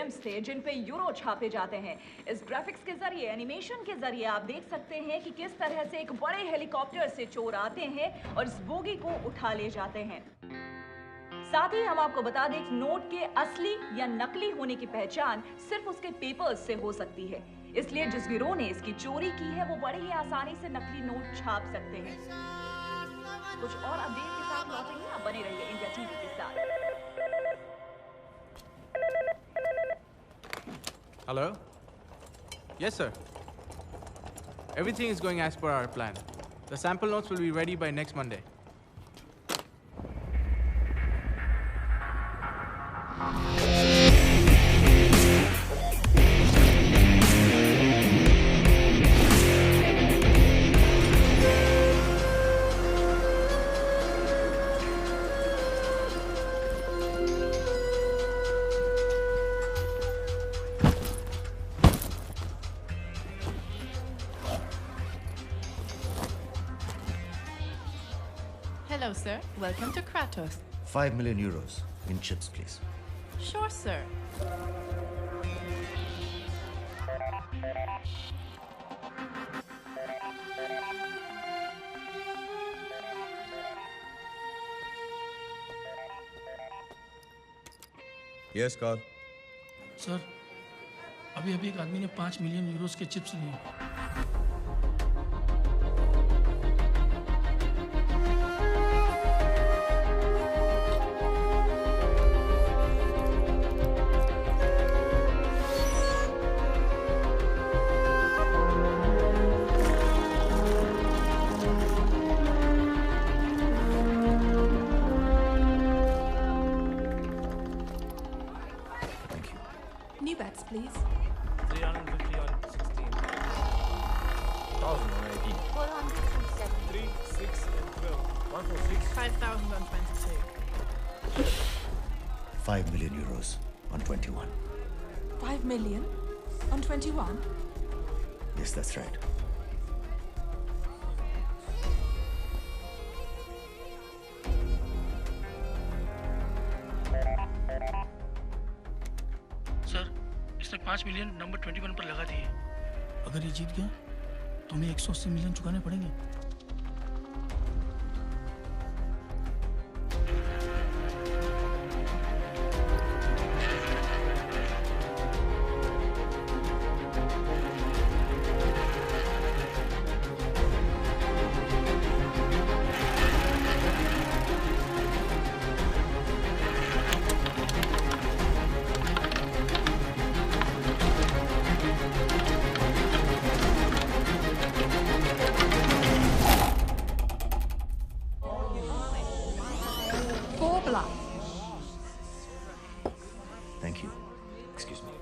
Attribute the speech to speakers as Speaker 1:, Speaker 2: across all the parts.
Speaker 1: Games थे जिन पे euro छापे जाते हैं। इस ग्राफिक्स के जरिए, एनिमेशन के जरिए आप देख सकते हैं कि किस तरह से एक बड़े हेलीकॉप्टर से चोर आते हैं और इस बोगी को उठा ले जाते हैं। साथ ही हम आपको बता दें कि नोट के असली या नकली होने की पहचान सिर्फ उसके पेपर्स से हो सकती है। इसलिए जिस गिरोह ने इसकी चोरी की है वो बड़े ही आसानी से नकली नोट छाप सकते हैं। कुछ और अपडेट के साथ लौटेंगे, आप बने रहिए इंडिया टीवी के साथ।
Speaker 2: Hello? Yes, sir. Everything is going as per our plan. The sample notes will be ready by next Monday.
Speaker 3: Hello, sir. Welcome to Kratos.
Speaker 4: 5 million euros in chips, please.
Speaker 3: Sure, sir.
Speaker 5: Yes, Carl.
Speaker 6: Sir, अभी एक आदमी ने 5 million Euros के chips लिए।
Speaker 3: New bets, please.
Speaker 7: 350 on 16. 1,000 on 18.
Speaker 8: 407.
Speaker 7: 3, 6, and 12. 146.
Speaker 3: 5,000 on 22.
Speaker 4: 5 million euros on 21.
Speaker 3: 5 million on 21?
Speaker 4: Yes, that's right.
Speaker 6: Sir, इसने 5 million number 21 पर लगा दिए। अगर ये जीत गया तो हमें 180 मिलियन चुकाने पड़ेंगे।
Speaker 4: Thank you. Excuse me.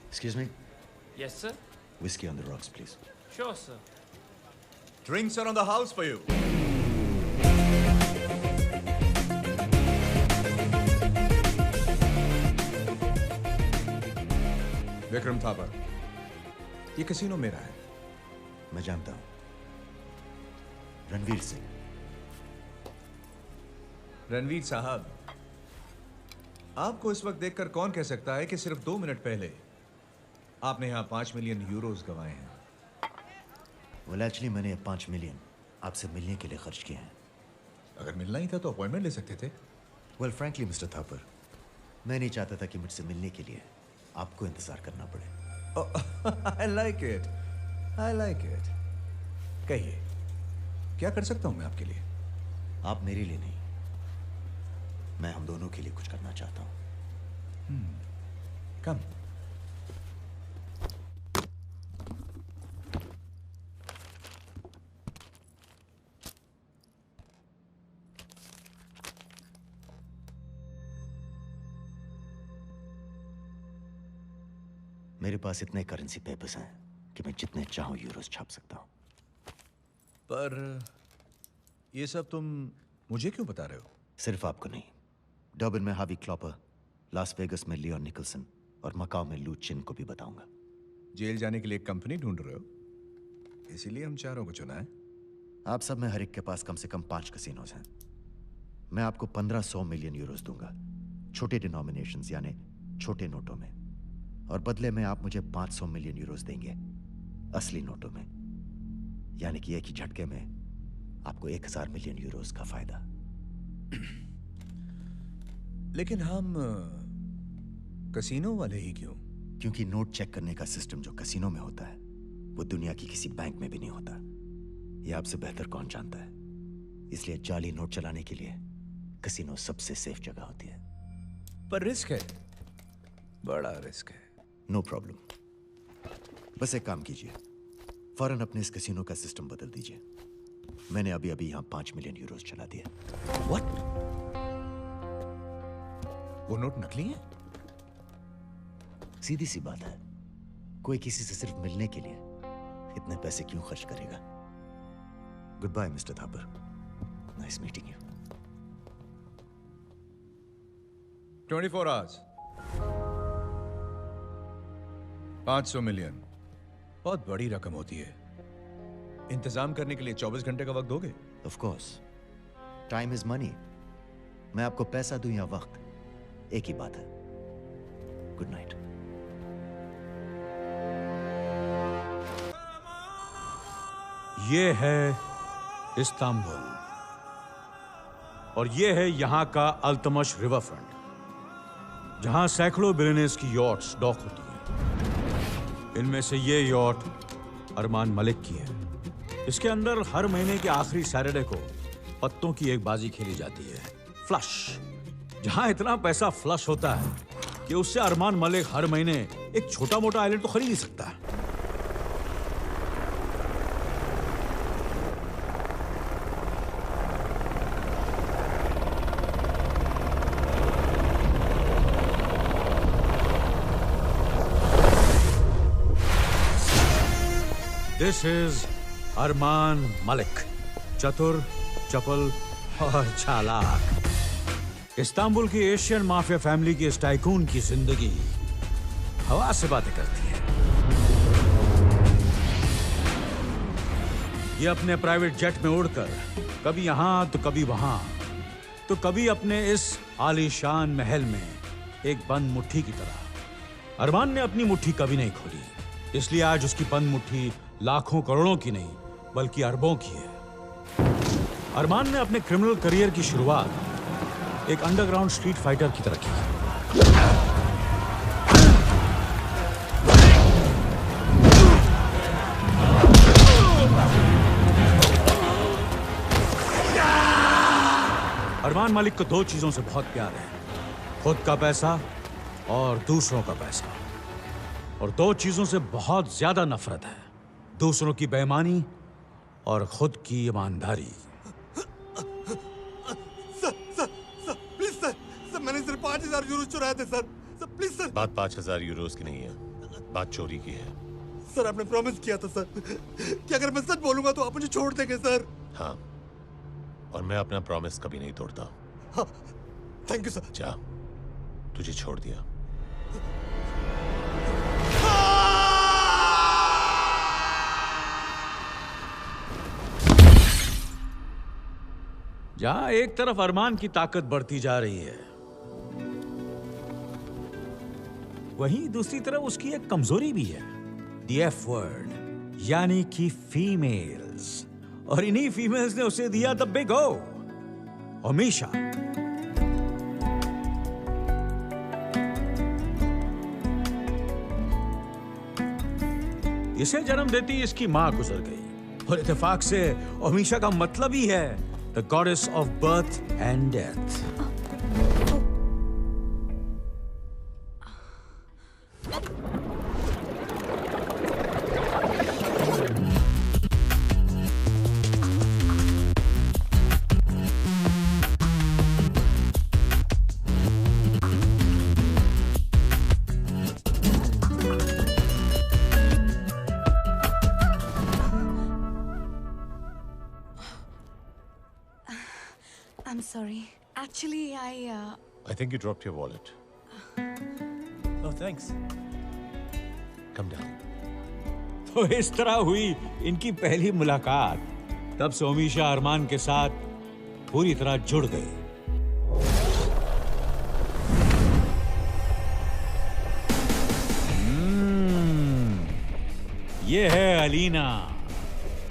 Speaker 4: Excuse me?
Speaker 7: Yes, sir.
Speaker 4: Whiskey on the rocks, please.
Speaker 7: Sure, sir.
Speaker 5: Drinks are on the house for you. Vikram Thapar, ये कैसीनो मेरा है।
Speaker 4: मैं जानता हूं। रणवीर सिंह।
Speaker 5: रणवीर साहब, आपको इस वक्त देखकर कौन कह सकता है कि सिर्फ 2 मिनट पहले आपने यहां 5 मिलियन यूरोस गंवाए हैं?
Speaker 4: Well, actually, मैंने 5 मिलियन आपसे मिलने के लिए खर्च किए हैं।
Speaker 5: अगर मिलना ही था तो अपॉइंटमेंट ले सकते थे।
Speaker 4: Well, frankly, Mr. थापर, मैं नहीं चाहता था कि मुझसे मिलने के लिए आपको इंतजार करना पड़े।
Speaker 5: I like it. I like it. कहिए, क्या कर सकता हूं मैं आपके लिए?
Speaker 4: आप मेरे लिए नहीं, मैं हम दोनों के लिए कुछ करना चाहता हूं।
Speaker 5: कम।
Speaker 4: मेरे पास इतने करेंसी पेपर्स हैं कि मैं जितने चाहूं यूरोस छाप सकता हूं।
Speaker 5: पर ये सब तुम मुझे क्यों बता रहे हो?
Speaker 4: सिर्फ आपको नहीं, डर्बन में हावी क्लॉपर, लास वेगस में लियोन निकलसन और मकाओ में लू चिन को भी बताऊंगा।
Speaker 5: जेल जाने के लिए एक कंपनी ढूंढ रहे हो? इसीलिए हम चारों को चुना है।
Speaker 4: आप सब में हर एक के पास कम से कम 5 कसिनोज हैं। मैं आपको 1500 मिलियन यूरोस दूंगा, छोटे डिनोमिनेशंस यानी छोटे नोटों में, और बदले में आप मुझे 500 मिलियन यूरोस देंगे असली नोटों में, यानी कि एक ही झटके में आपको 1000 मिलियन यूरोस का फायदा।
Speaker 5: लेकिन हम कसीनो वाले ही क्यों?
Speaker 4: क्योंकि नोट चेक करने का सिस्टम जो कसिनो में होता है वो दुनिया की किसी बैंक में भी नहीं होता। यह आपसे बेहतर कौन जानता है। इसलिए जाली नोट चलाने के लिए कसिनो सबसे सेफ जगह होती है।
Speaker 5: पर रिस्क है, बड़ा रिस्क है।
Speaker 4: नो प्रॉब्लम, बस एक काम कीजिए, फौरन अपने इस कसिनो का सिस्टम बदल दीजिए। मैंने अभी अभी यहां 5 मिलियन यूरोस चला दिए।
Speaker 5: व्हाट? वो नोट नकली है?
Speaker 4: सीधी सी बात है, कोई किसी से सिर्फ मिलने के लिए इतने पैसे क्यों खर्च करेगा। Goodbye mister Thapar, nice meeting you.
Speaker 5: 24 hours, 500 million बहुत बड़ी रकम होती है। इंतजाम करने के लिए 24 घंटे का वक्त दोगे?
Speaker 4: Of course, time is money. मैं आपको पैसा दूं या वक्त, एक ही बात है। Good night.
Speaker 8: ये है इस्तांबुल और ये है यहां का अल्तमश रिवर फ्रंट, जहां सैकड़ों बिलियनर्स की यॉट्स डॉक होती हैं। इनमें से ये यॉट अरमान मलिक की है। इसके अंदर हर महीने के आखिरी सैटरडे को पत्तों की एक बाजी खेली जाती है, फ्लश। जहां इतना पैसा फ्लश होता है कि उससे अरमान मलिक हर महीने एक छोटा मोटा आइलैंड तो खरीद ही सकता है। दिस इज अरमान मलिक, चतुर, चपल और चालाक। इस्तांबुल की एशियन माफिया फैमिली की इस टाइकून की जिंदगी हवा से बातें करती है। ये अपने प्राइवेट जेट में उड़कर कभी यहां तो कभी वहां तो कभी अपने इस आलीशान महल में एक बंद मुट्ठी की तरह। अरमान ने अपनी मुट्ठी कभी नहीं खोली, इसलिए आज उसकी बंद मुट्ठी लाखों करोड़ों की नहीं बल्कि अरबों की है। अरमान ने अपने क्रिमिनल करियर की शुरुआत एक अंडरग्राउंड स्ट्रीट फाइटर की तरह की। अरमान मलिक को 2 चीजों से बहुत प्यार है, खुद का पैसा और दूसरों का पैसा। और 2 चीजों से बहुत ज्यादा नफरत है, दूसरों की बेईमानी और खुद की ईमानदारी।
Speaker 9: प्लीज सर, मैंने सिर्फ 5000 यूरो चुराए थे सर, प्लीज सर।
Speaker 10: बात 5000 यूरोस की नहीं है, बात चोरी की है।
Speaker 9: सर आपने प्रॉमिस किया था सर कि अगर मैं सच बोलूंगा तो आप मुझे छोड़ देंगे सर।
Speaker 10: हाँ, और मैं अपना प्रॉमिस कभी नहीं तोड़ता।
Speaker 9: हाँ, थैंक यू सर।
Speaker 10: जा, तुझे छोड़ दिया।
Speaker 8: जहां एक तरफ अरमान की ताकत बढ़ती जा रही है, वहीं दूसरी तरफ उसकी एक कमजोरी भी है, द एफ वर्ड, यानी कि फीमेल्स। और इन्हीं फीमेल्स ने उसे दिया द बिग ओ, हमेशा। इसे जन्म देती इसकी मां गुजर गई, और इत्तेफाक से ओमिशा का मतलब ही है the goddess of birth and death.
Speaker 11: I'm sorry. Actually,
Speaker 10: I think you dropped your wallet.
Speaker 7: Oh, thanks.
Speaker 10: Come down.
Speaker 8: तो इस तरह हुई इनकी पहली मुलाकात। तब से ओमिशा अरमान के साथ पूरी तरह जुड़ गई। ये है अलीना,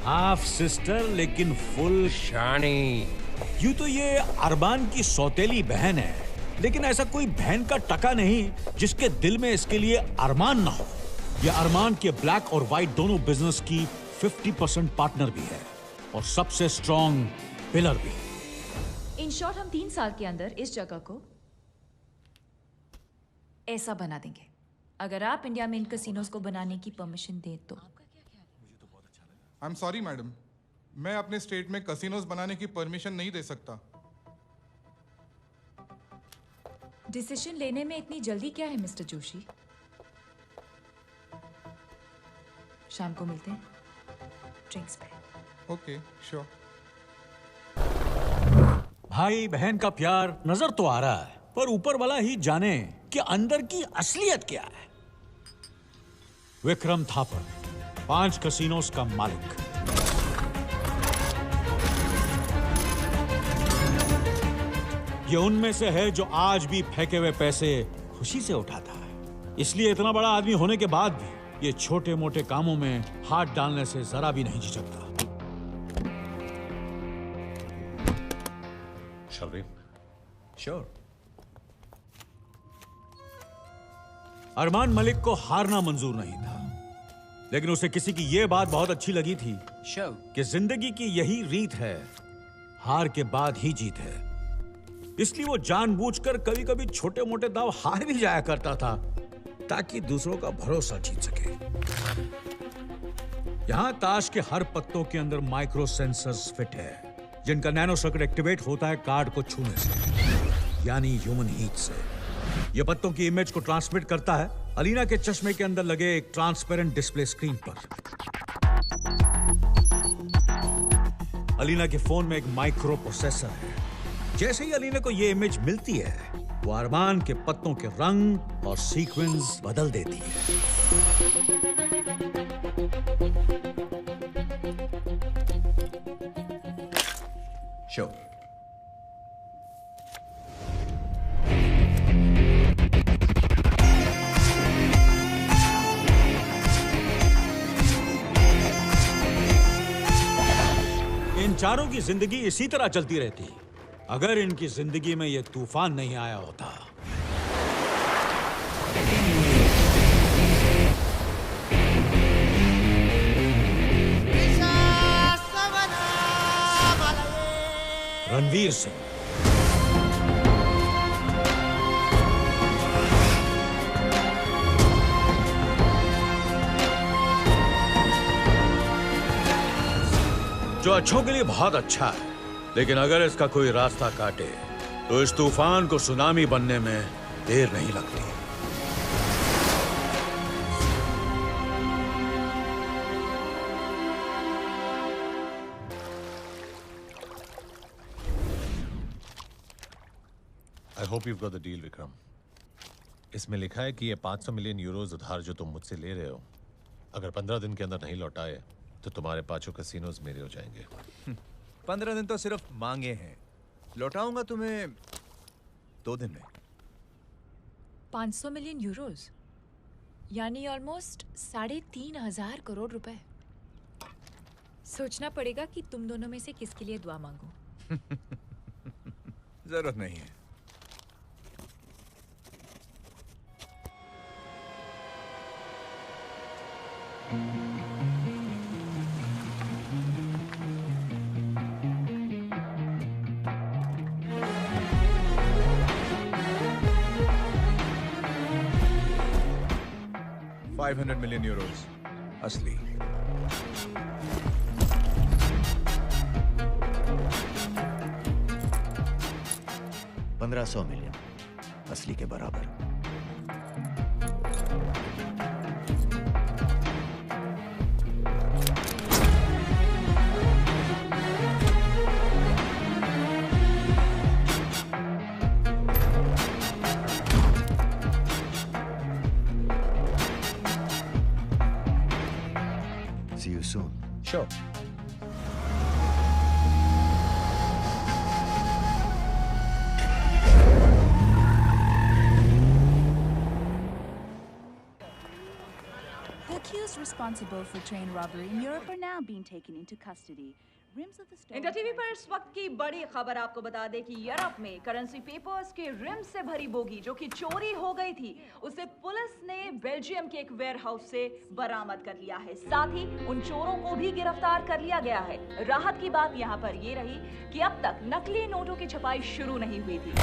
Speaker 8: हाफ सिस्टर लेकिन फुल
Speaker 7: शानी।
Speaker 8: यूं तो ये अरमान की सौतेली बहन है, लेकिन ऐसा कोई बहन का टका नहीं जिसके दिल में इसके लिए अरमान ना हो। ये अरमान के ब्लैक और व्हाइट दोनों बिजनेस की 50% पार्टनर भी है और सबसे स्ट्रॉन्ग पिलर भी।
Speaker 12: इन शॉर्ट हम 3 साल के अंदर इस जगह को ऐसा बना देंगे, अगर आप इंडिया में इन कैसीनोज को बनाने की परमिशन दें तो।
Speaker 9: आई एम सॉरी मैडम, मैं अपने स्टेट में कैसीनोज बनाने की परमिशन नहीं दे सकता।
Speaker 12: डिसीजन लेने में इतनी जल्दी क्या है मिस्टर जोशी? शाम को मिलते हैं ड्रिंक्स पे।
Speaker 9: Okay, sure.
Speaker 8: भाई बहन का प्यार नजर तो आ रहा है, पर ऊपर वाला ही जाने कि अंदर की असलियत क्या है। विक्रम थापर, 5 कैसीनोज का मालिक। ये उनमें से है जो आज भी फेंके हुए पैसे खुशी से उठाता है। इसलिए इतना बड़ा आदमी होने के बाद भी ये छोटे मोटे कामों में हाथ डालने से जरा भी नहीं झिझकता।
Speaker 10: श्योर।
Speaker 8: अरमान मलिक को हारना मंजूर नहीं था, लेकिन उसे किसी की यह बात बहुत अच्छी लगी थी कि जिंदगी की यही रीत है, हार के बाद ही जीत है। इसलिए वो जानबूझकर कभी कभी छोटे मोटे दाव हार भी जाया करता था ताकि दूसरों का भरोसा जीत सके। यहां ताश के हर पत्तों के अंदर माइक्रो सेंसर्स फिट है, जिनका नैनो सर्किट एक्टिवेट होता है कार्ड को छूने से, यानी ह्यूमन हीट से। यह पत्तों की इमेज को ट्रांसमिट करता है अलीना के चश्मे के अंदर लगे एक ट्रांसपेरेंट डिस्प्ले स्क्रीन पर। अलीना के फोन में एक माइक्रो प्रोसेसर है। जैसे ही अलीना को यह इमेज मिलती है, वो अरमान के पत्तों के रंग और सीक्वेंस बदल देती है।
Speaker 10: श्योर।
Speaker 8: इन चारों की जिंदगी इसी तरह चलती रहती अगर इनकी जिंदगी में यह तूफान नहीं आया होता। रणवीर सिंह, जो अच्छों के लिए बहुत अच्छा है, लेकिन अगर इसका कोई रास्ता काटे तो इस तूफान को सुनामी बनने में देर नहीं लगती।
Speaker 10: I hope you got the deal Vikram. इसमें लिखा है कि ये 500 मिलियन यूरोज उधार जो तुम मुझसे ले रहे हो, अगर 15 दिन के अंदर नहीं लौटाए तो तुम्हारे 5 कैसीनोज मेरे हो जाएंगे।
Speaker 5: 15 दिन तो सिर्फ मांगे हैं, लौटाऊंगा तुम्हें 2 दिन में।
Speaker 12: 500 मिलियन यूरोज यानी ऑलमोस्ट 3,500 करोड़ रुपए। सोचना पड़ेगा कि तुम दोनों में से किसके लिए दुआ मांगूं।
Speaker 5: जरूरत नहीं है। $500 मिलियन यूरोज असली।
Speaker 4: $1,500 मिलियन असली के बराबर। soon.
Speaker 5: Sure.
Speaker 13: The accused responsible for train robbery in Europe are now being taken into custody.
Speaker 1: India TV पर इस वक्त की बड़ी खबर आपको बता दें कि यूरोप में करेंसी पेपर्स के रिम से भरी बोगी जो कि चोरी हो गई थी, उसे पुलिस ने बेल्जियम के एक वेयरहाउस से बरामद कर लिया है। साथ ही उन चोरों को भी गिरफ्तार कर लिया गया है। राहत की बात यहाँ पर ये रही कि अब तक नकली नोटों की छपाई शुरू नहीं हुई थी। जो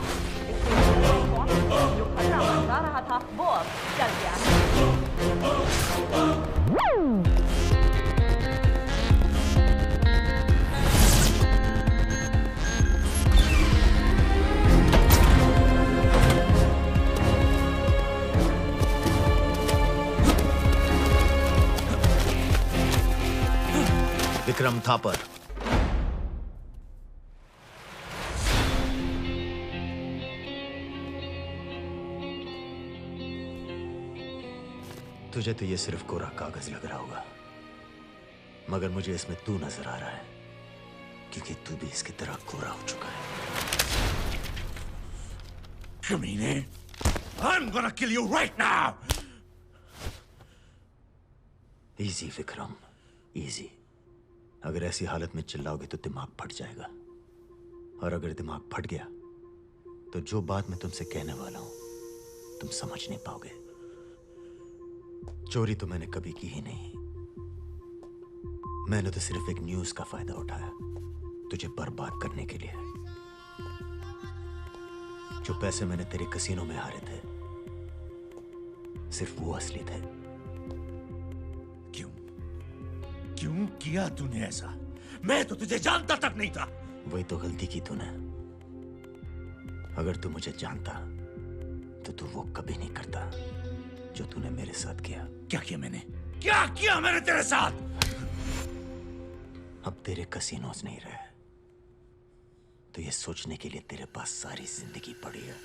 Speaker 1: खतरा मंडरा रहा था वो अब टल गया है।
Speaker 4: विक्रम थापर। तुझे तो ये सिर्फ कोरा कागज लग रहा होगा, मगर मुझे इसमें तू नजर आ रहा है, क्योंकि तू भी इसकी तरह कोरा हो चुका है।
Speaker 9: कमीने, I'm gonna kill you right now.
Speaker 4: Easy Vikram, easy. अगर ऐसी हालत में चिल्लाओगे तो दिमाग फट जाएगा, और अगर दिमाग फट गया तो जो बात मैं तुमसे कहने वाला हूं तुम समझ नहीं पाओगे। चोरी तो मैंने कभी की ही नहीं। मैंने तो सिर्फ एक न्यूज का फायदा उठाया तुझे बर्बाद करने के लिए। जो पैसे मैंने तेरे कसीनो में हारे थे सिर्फ वो असली थे।
Speaker 9: क्यों किया तूने ऐसा? मैं तो तुझे जानता तक नहीं था।
Speaker 4: वही तो गलती की तूने। अगर तू मुझे जानता तो तू वो कभी नहीं करता जो तूने मेरे साथ किया।
Speaker 9: क्या किया मैंने तेरे साथ?
Speaker 4: अब तेरे कसीनोज नहीं रहे तो ये सोचने के लिए तेरे पास सारी जिंदगी पड़ी है।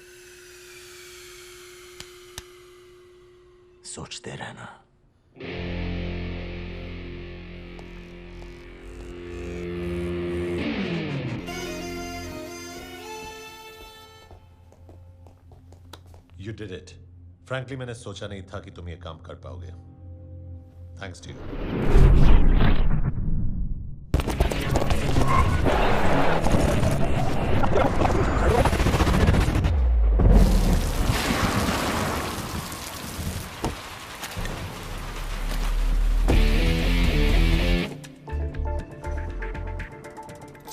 Speaker 4: सोचते रहना।
Speaker 10: You did it. Frankly, मैंने सोचा नहीं था कि तुम ये काम कर पाओगे। Thanks to you.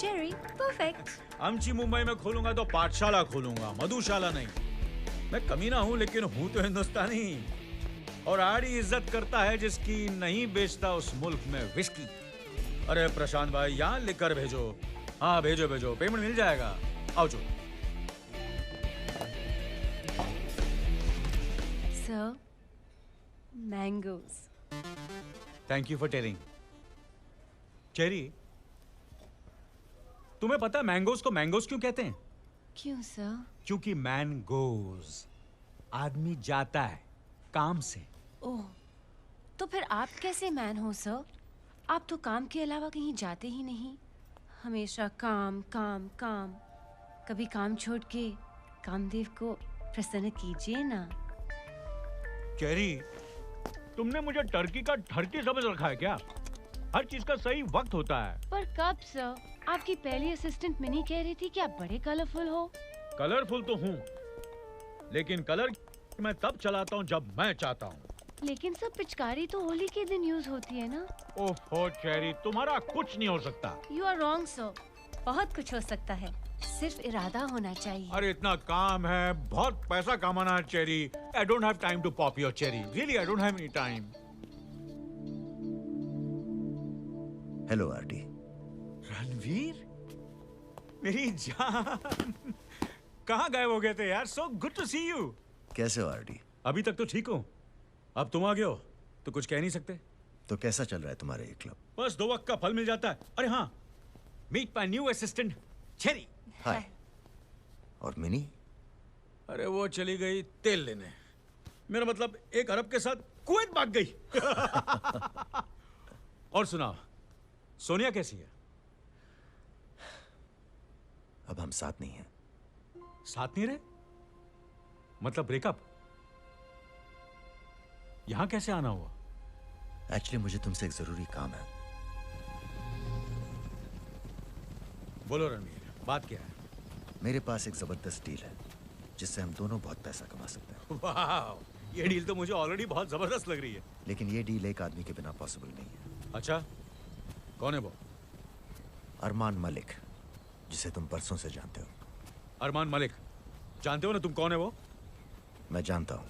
Speaker 11: Jerry, perfect.
Speaker 8: आमची मुंबई में खोलूंगा तो पाठशाला खोलूंगा, मधुशाला नहीं। मैं कमीना हूं लेकिन हूं तो हिंदुस्तानी। और आड़ी इज्जत करता है जिसकी नहीं बेचता उस मुल्क में विस्की। अरे प्रशांत भाई यहाँ लिखकर भेजो। हाँ भेजो भेजो, पेमेंट मिल जाएगा। आओ चलो।
Speaker 11: Sir, mangoes.
Speaker 8: Thank you for telling. Cherry, तुम्हें पता है मैंगोज को मैंगोज क्यों कहते हैं?
Speaker 11: क्यों सर?
Speaker 8: क्योंकि मैन गोज, आदमी जाता है काम से।
Speaker 11: ओह, तो फिर आप कैसे मैन हो सर? आप तो काम के अलावा कहीं जाते ही नहीं। हमेशा काम काम काम। कभी काम छोड़ के कामदेव को प्रसन्न कीजिए ना।
Speaker 8: चेरी, तुमने मुझे टर्की का ठरकी समझ रखा है क्या? हर चीज का सही वक्त होता है।
Speaker 11: पर कब सर? आपकी पहली असिस्टेंट मिनी कह रही थी कि आप बड़े कलरफुल हो।
Speaker 8: कलरफुल तो हूँ, लेकिन कलर मैं तब चलाता हूँ जब मैं चाहता हूँ।
Speaker 11: लेकिन सब पिचकारी तो होली के दिन यूज होती है ना।
Speaker 8: ओहो चेरी, तुम्हारा कुछ नहीं हो सकता।
Speaker 11: You are wrong sir. बहुत कुछ हो सकता है, सिर्फ इरादा होना चाहिए।
Speaker 8: अरे इतना काम है, बहुत पैसा कमाना है cherry. I don't have time to pop your cherry. Really I don't have any time.
Speaker 4: Hello RT.
Speaker 8: Ranveer, मेरी जान, कहाँ गायब हो गए थे यार? So good to see you.
Speaker 4: कैसे हो आरटी?
Speaker 8: अभी तक तो ठीक हो, अब तुम आ गए हो तो कुछ कह नहीं सकते।
Speaker 4: तो कैसा चल रहा है तुम्हारा ये क्लब?
Speaker 8: बस 2 वक्त का फल मिल जाता है। अरे हाँ, meet my new assistant Cherry.
Speaker 4: Hi. और मिनी?
Speaker 8: अरे वो चली गई तेल लेने। मेरा मतलब 1 अरब के साथ कुवैत भाग गई। और सुनाओ, सोनिया कैसी है?
Speaker 4: अब हम साथ नहीं हैं।
Speaker 8: साथ नहीं रहे? मतलब ब्रेकअप? यहां कैसे आना हुआ?
Speaker 4: एक्चुअली मुझे तुमसे एक जरूरी काम है।
Speaker 8: बोलो रणवीर, बात क्या है?
Speaker 4: मेरे पास एक जबरदस्त डील है जिससे हम दोनों बहुत पैसा कमा सकते हैं।
Speaker 8: वाह, ये डील तो मुझे ऑलरेडी बहुत जबरदस्त लग रही है।
Speaker 4: लेकिन ये डील एक आदमी के बिना पॉसिबल नहीं है।
Speaker 8: अच्छा, कौन है वो?
Speaker 4: अरमान मलिक, जिसे तुम परसों से जानते हो।
Speaker 8: अरमान मलिक? जानते हो ना तुम कौन है वो?
Speaker 4: मैं जानता हूं,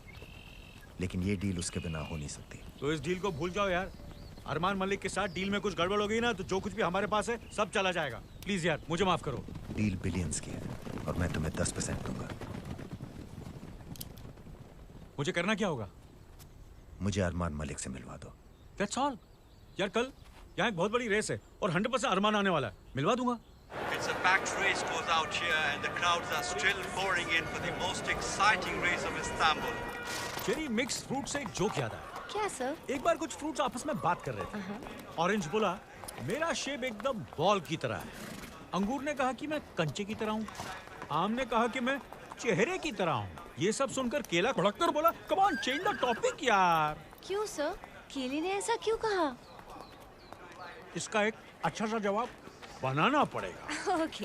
Speaker 4: लेकिन ये डील उसके बिना हो नहीं सकती।
Speaker 8: तो इस डील को भूल जाओ यार। अरमान मलिक के साथ डील में कुछ गड़बड़ हो गई ना तो जो कुछ भी हमारे पास है सब चला जाएगा। प्लीज यार, मुझे माफ करो।
Speaker 4: डील बिलियंस की है और मैं तुम्हें 10% दूंगा।
Speaker 8: मुझे करना क्या होगा?
Speaker 4: मुझे अरमान मलिक से मिलवा दो।
Speaker 8: That's all. यार कल यहाँ एक बहुत बड़ी रेस है और 100% अरमान आने वाला है। मिलवा दूंगा।
Speaker 14: It's a packed race goes out here and the crowds are still pouring in for the most exciting race of Istanbul.
Speaker 8: Cherry mix fruit से एक जोक याद आया।
Speaker 11: क्या सर?
Speaker 8: एक बार कुछ फ्रूट्स आपस में बात कर रहे थे। ऑरेंज बोला, मेरा शेप एकदम बॉल की तरह है। अंगूर ने कहा कि मैं कंचे की तरह हूँ। आम ने कहा कि मैं चेहरे की तरह हूँ। ये सब सुनकर केला भड़क कर बोला, come on change the topic यार।
Speaker 11: क्यों सर? केले ने ऐसा क्यों कहा?
Speaker 8: इसका एक अच्छा सा जवाब बनाना पड़ेगा।
Speaker 11: ओके।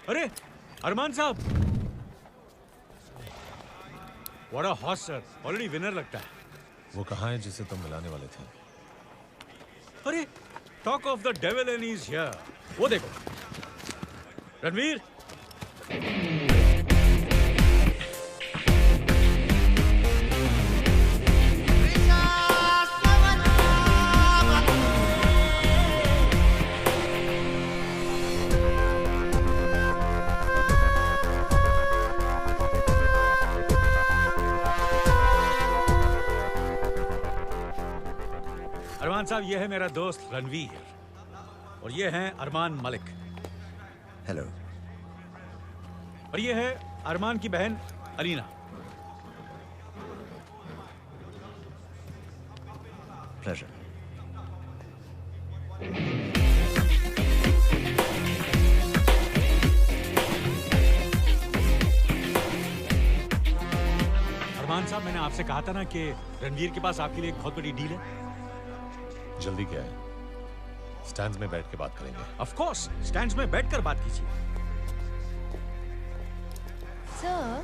Speaker 8: अरे अरमान साहब, what a horse sir, already winner लगता है।
Speaker 10: वो कहाँ है जिसे तुम मिलाने वाले थे?
Speaker 8: अरे talk of the devil and he is here. वो देखो रणवीर। अरमान साहब, ये है मेरा दोस्त रणवीर और ये हैं अरमान मलिक।
Speaker 4: हेलो।
Speaker 8: और ये है अरमान की बहन अलीना।
Speaker 4: प्लेजर।
Speaker 8: अरमान साहब, मैंने आपसे कहा था ना कि रणवीर के पास आपके लिए एक बहुत बड़ी डील है।
Speaker 10: जल्दी क्या है? स्टैंड्स में बैठ के बात करेंगे।
Speaker 8: ऑफ कोर्स, स्टैंड्स में बैठकर बात कीजिए।
Speaker 11: सर,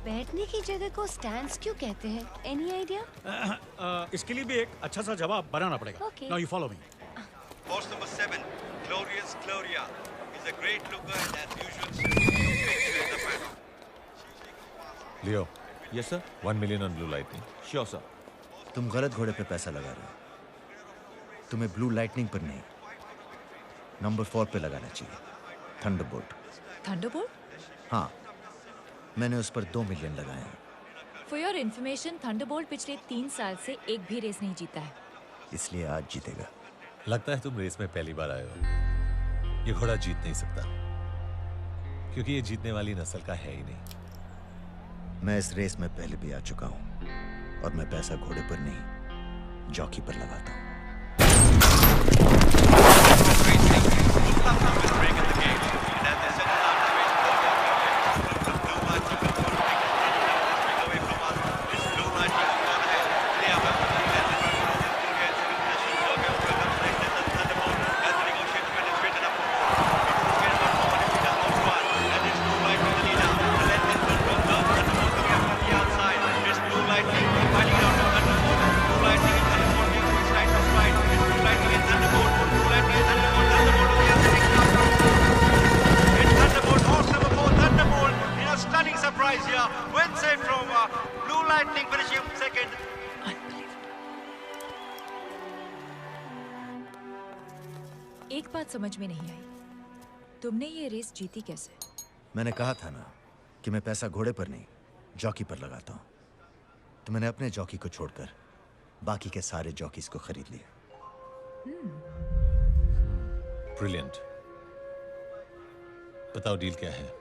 Speaker 11: बैठने की जगह को स्टैंड्स क्यों कहते हैं? Any idea?
Speaker 8: इसके लिए भी एक अच्छा सा जवाब बनाना पड़ेगा।
Speaker 11: Okay.
Speaker 8: Now you follow me.
Speaker 14: Horse number 7, Glorious Gloria, is a great looker and as usual she in the paddock.
Speaker 10: Leo.
Speaker 7: Yes sir.
Speaker 10: 1 million on blue lightning.
Speaker 7: Sure sir.
Speaker 4: तुम गलत घोड़े पे पैसा लगा रहे हो। तुम्हें ब्लू लाइटनिंग पर नहीं, नंबर 4 पे लगाना चाहिए, थंडरबोल्ट।
Speaker 12: थंडरबोल्ट?
Speaker 4: हाँ, मैंने उस पर 2 मिलियन लगाए हैं।
Speaker 12: फॉर योर इन्फॉर्मेशन, थंडरबोल्ट पिछले 3 साल से एक भी रेस नहीं जीता है।
Speaker 4: इसलिए आज जीतेगा।
Speaker 10: लगता है तुम रेस में पहली बार आए हो। ये घोड़ा जीत नहीं सकता क्योंकि ये जीतने वाली नस्ल का है ही नहीं।
Speaker 4: मैं इस रेस में पहले भी आ चुका हूँ और मैं पैसा घोड़े पर नहीं, जॉकी पर लगाता हूँ।
Speaker 12: एक बात समझ में नहीं आई, तुमने ये रेस जीती कैसे?
Speaker 4: मैंने कहा था ना कि मैं पैसा घोड़े पर नहीं, जॉकी पर लगाता हूँ। तो मैंने अपने जॉकी को छोड़कर बाकी के सारे जॉकीज को खरीद लिया।
Speaker 10: ब्रिलियंट। बताओ डील क्या है?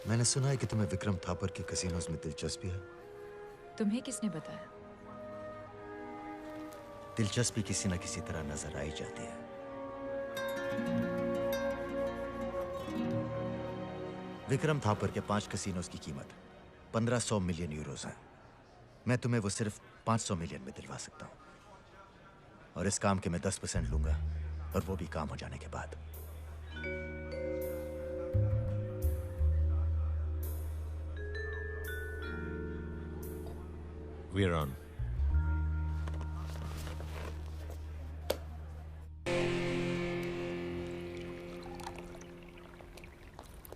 Speaker 4: मैंने सुना है कि तुम्हें विक्रम थापर की कैसीनोज में दिलचस्पी है।
Speaker 12: तुम्हें किसने बताया?
Speaker 4: दिलचस्पी किसी न किसी तरह नजर आ ही जाती है। विक्रम थापर के 5 कैसीनोज की कीमत 1500 मिलियन यूरोज है। मैं तुम्हें वो सिर्फ 500 मिलियन में दिलवा सकता हूं, और इस काम के मैं 10% लूंगा, और वो भी काम हो जाने के बाद।
Speaker 10: We're on.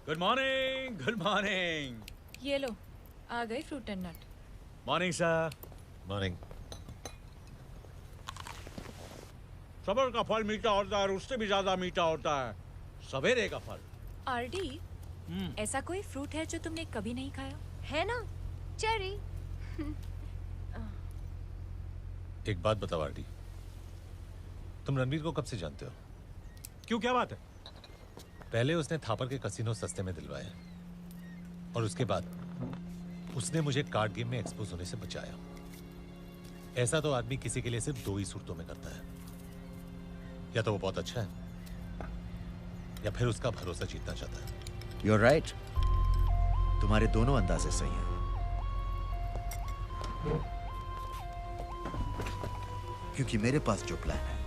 Speaker 8: Good morning, good morning.
Speaker 12: ये लो, आ गई fruit and nut.
Speaker 8: Morning sir.
Speaker 10: Morning.
Speaker 8: सबर का फल मीठा होता है और उससे भी ज्यादा मीठा होता है सवेरे का फल।
Speaker 12: आरडी, ऐसा कोई फ्रूट है जो तुमने कभी नहीं खाया?
Speaker 11: है ना, चेरी।
Speaker 10: एक बात बताओ आरडी, तुम रणवीर को कब से जानते हो?
Speaker 8: क्यों, क्या बात है?
Speaker 10: पहले उसने थापर के कसिनो सस्ते में दिलवाए, और उसके बाद उसने मुझे कार्ड गेम में एक्सपोज होने से बचाया। ऐसा तो आदमी किसी के लिए सिर्फ 2 ही सूरतों में करता है, या तो वो बहुत अच्छा है, या फिर उसका भरोसा जीतना चाहता है।
Speaker 4: You're right. तुम्हारे दोनों अंदाजे सही हैं। क्योंकि मेरे पास जो प्लान है,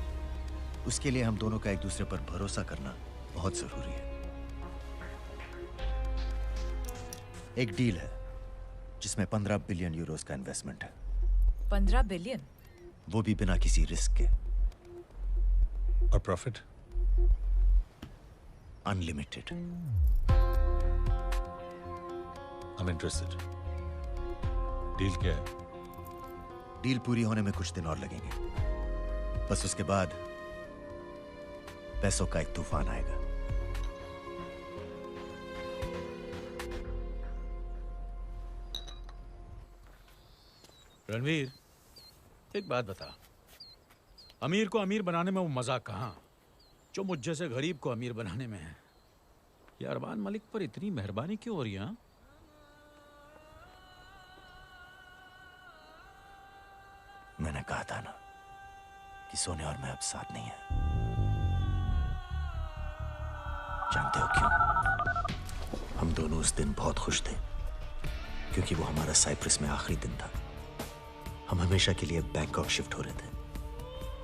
Speaker 4: उसके लिए हम दोनों का एक दूसरे पर भरोसा करना बहुत जरूरी है। एक डील है जिसमें 15 बिलियन यूरोस का इन्वेस्टमेंट है।
Speaker 12: 15 बिलियन?
Speaker 4: वो भी बिना किसी रिस्क के।
Speaker 10: और profit?
Speaker 4: Unlimited.
Speaker 10: I'm interested. Deal क्या है?
Speaker 4: डील पूरी होने में कुछ दिन और लगेंगे, बस उसके बाद पैसों का एक तूफान आएगा।
Speaker 8: रणवीर, एक बात बता, अमीर को अमीर बनाने में वो मजा कहाँ जो मुझ जैसे गरीब को अमीर बनाने में है। ये अरमान मलिक पर इतनी मेहरबानी क्यों हो रही है?
Speaker 4: मैंने कहा था ना कि सोने और मैं अब साथ नहीं है। जानते हो क्यों? हम दोनों उस दिन बहुत खुश थे, क्योंकि वो हमारा साइप्रस में आखिरी दिन था। हम हमेशा के लिए बैंकॉक शिफ्ट हो रहे थे,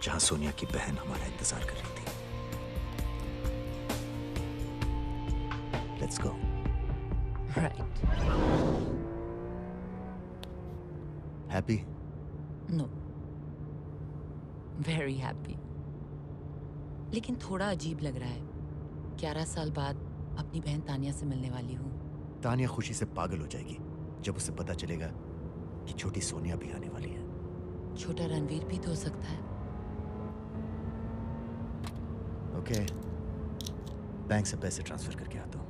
Speaker 4: जहां सोनिया की बहन हमारा इंतजार कर रही थी। Let's go.
Speaker 12: Right.
Speaker 4: Happy?
Speaker 15: No, very happy. लेकिन थोड़ा अजीब लग रहा है। 11 साल बाद अपनी बहन तानिया से मिलने वाली हूँ।
Speaker 4: तानिया खुशी से पागल हो जाएगी जब उसे पता चलेगा कि छोटी सोनिया भी आने वाली है।
Speaker 15: छोटा रणवीर भी तो हो सकता है।
Speaker 4: ओके, बैंक से पैसे ट्रांसफर करके आता हूँ।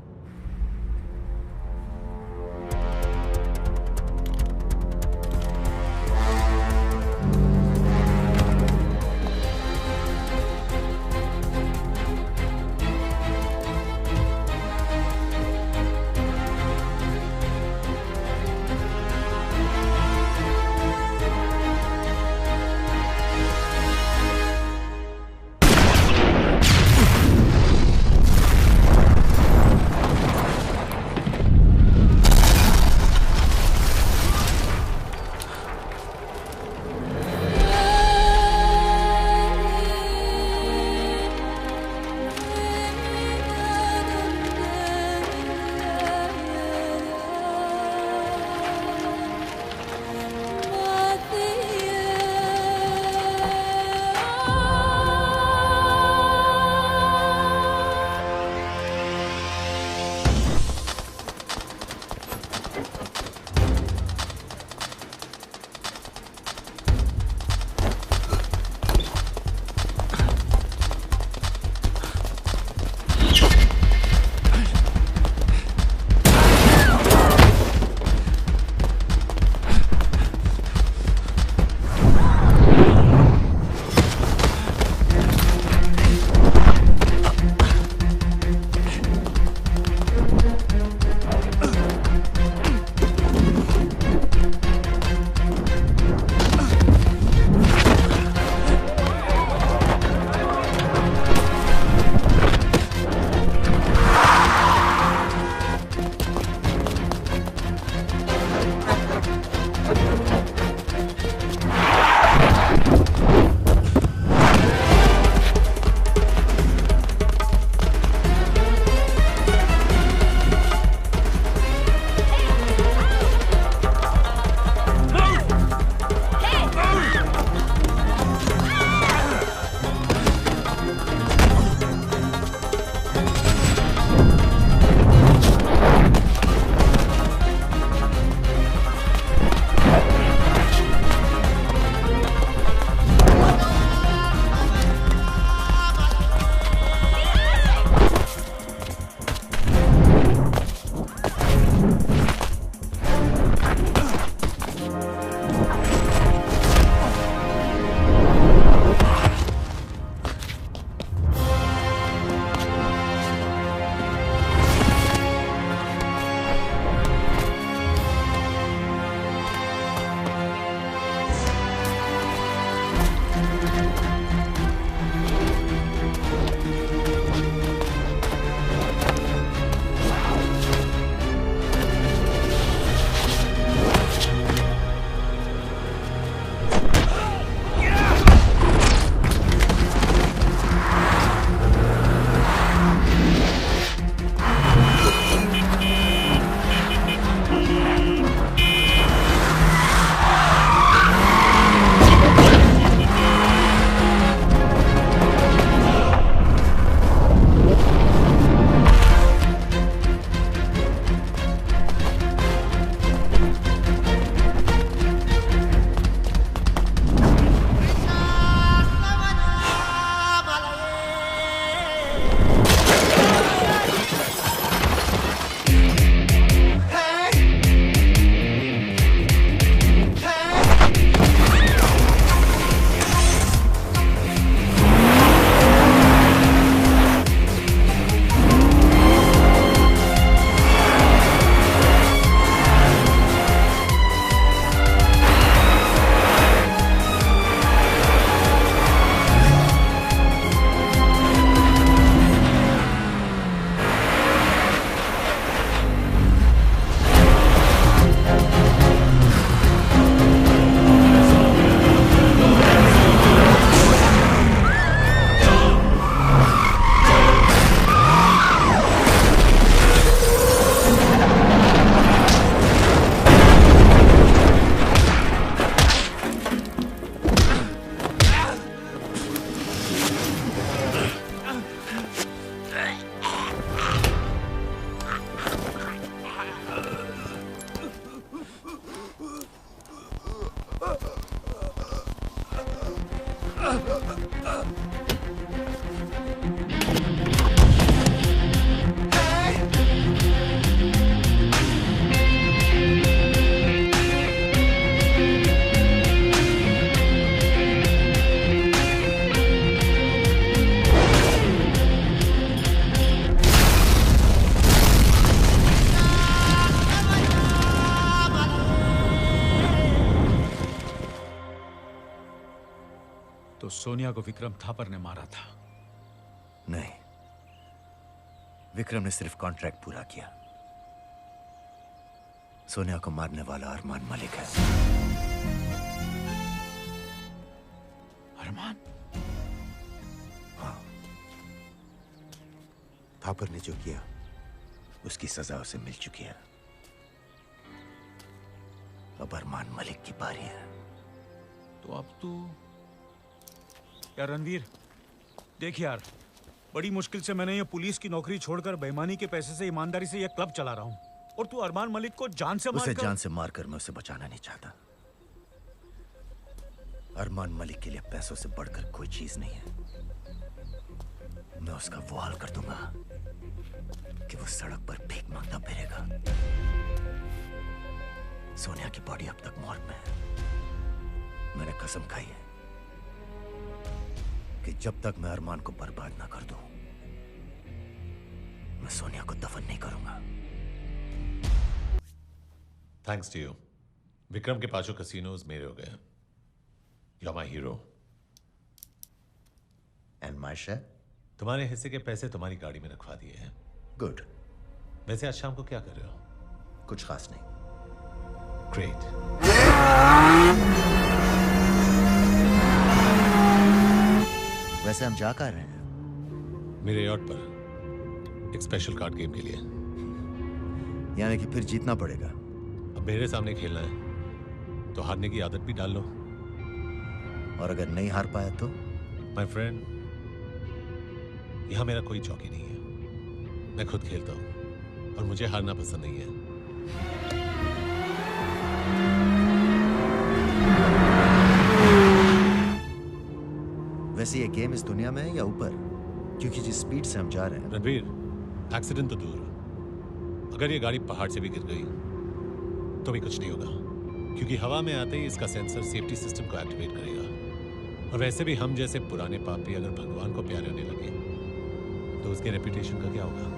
Speaker 8: सोनिया को विक्रम थापर ने मारा था।
Speaker 4: नहीं, विक्रम ने सिर्फ कॉन्ट्रैक्ट पूरा किया। सोनिया को मारने वाला अरमान मलिक है।
Speaker 8: अरमान?
Speaker 4: हाँ, थापर ने जो किया उसकी सजा उसे मिल चुकी है। अब अरमान मलिक की बारी है।
Speaker 8: तो अब तू यार रणवीर, देख यार, बड़ी मुश्किल से मैंने ये पुलिस की नौकरी छोड़कर बेईमानी के पैसे से ईमानदारी से ये क्लब चला रहा हूं, और तू अरमान मलिक को जान से मारकर...
Speaker 4: उसे जान से मारकर मैं उसे बचाना नहीं चाहता। अरमान मलिक के लिए पैसों से बढ़कर कोई चीज नहीं है। मैं उसका वो हाल कर दूंगा कि वो सड़क पर भीख मांगता फिरेगा। सोनिया की बॉडी अब तक मॉर्ग में है। मैंने कसम खाई है कि जब तक मैं अरमान को बर्बाद ना कर दूं, मैं सोनिया को दफन नहीं करूंगा।
Speaker 10: Thanks to you. विक्रम के पांचों कैसीनोज मेरे हो गए। You are my hero.
Speaker 4: And my share?
Speaker 10: तुम्हारे हिस्से के पैसे तुम्हारी गाड़ी में रखवा दिए हैं।
Speaker 4: गुड।
Speaker 10: वैसे आज शाम को क्या कर रहे हो?
Speaker 4: कुछ खास नहीं।
Speaker 10: ग्रेट।
Speaker 4: वैसे हम जा कर रहे हैं?
Speaker 10: मेरे यॉट पर एक स्पेशल कार्ड गेम के लिए।
Speaker 4: यानी कि फिर जीतना पड़ेगा।
Speaker 10: अब मेरे सामने खेलना है तो हारने की आदत भी डाल लो।
Speaker 4: और अगर नहीं हार पाया तो?
Speaker 10: माय फ्रेंड, यहां मेरा कोई चौकी नहीं है। मैं खुद खेलता हूं और मुझे हारना पसंद नहीं है।
Speaker 4: वैसे ये गेम इस दुनिया में है या ऊपर? क्योंकि जिस स्पीड से हम जा रहे हैं।
Speaker 10: रणवीर, एक्सीडेंट तो दूर, अगर ये गाड़ी पहाड़ से भी गिर गई तो भी कुछ नहीं होगा, क्योंकि हवा में आते ही इसका सेंसर सेफ्टी सिस्टम को एक्टिवेट करेगा। और वैसे भी हम जैसे पुराने पापी अगर भगवान को प्यारे होने लगे तो उसके रेपुटेशन का क्या होगा?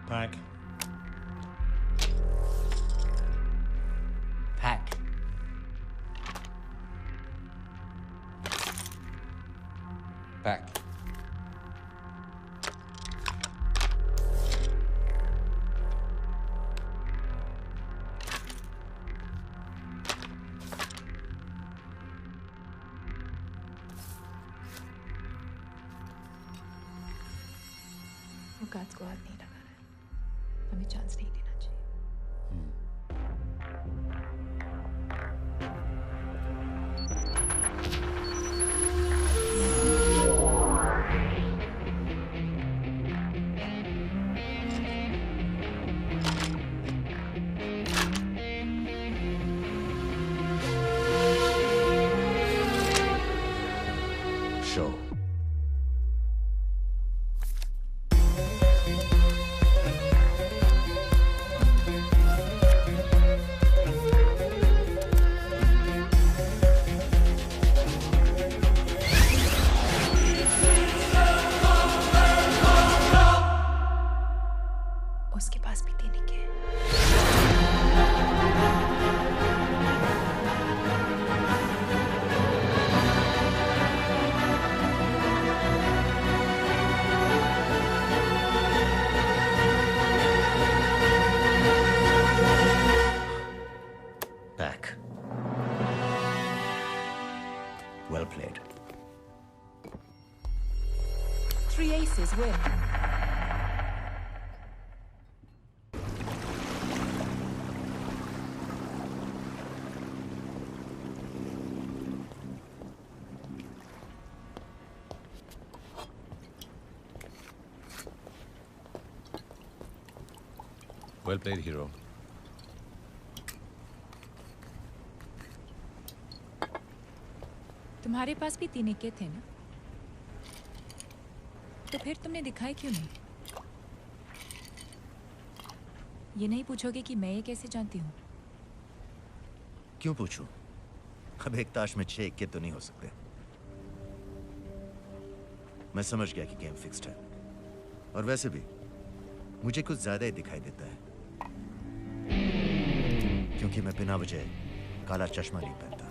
Speaker 7: Pack.
Speaker 2: Pack.
Speaker 7: Pack.
Speaker 12: वो काज को हाथ नहीं लगा रहा है। हमें चांस नहीं देना चाहिए।
Speaker 4: शो।
Speaker 12: उसके पास भी देने के
Speaker 4: Back. Well played.
Speaker 12: 3 aces win.
Speaker 10: Well played, hero.
Speaker 12: तुम्हारे पास भी 3 के थे ना? तो फिर तुमने दिखाए क्यों नहीं? ये नहीं पूछोगे कि मैं ये कैसे जानती हूँ?
Speaker 4: क्यों पूछूं? अब एक ताश में 6 इक्के तो नहीं हो सकते। मैं समझ गया कि गेम फिक्स्ड है, और वैसे भी मुझे कुछ ज्यादा ही दिखाई देता है, क्योंकि मैं बिना वजह काला चश्मा नहीं पहनता।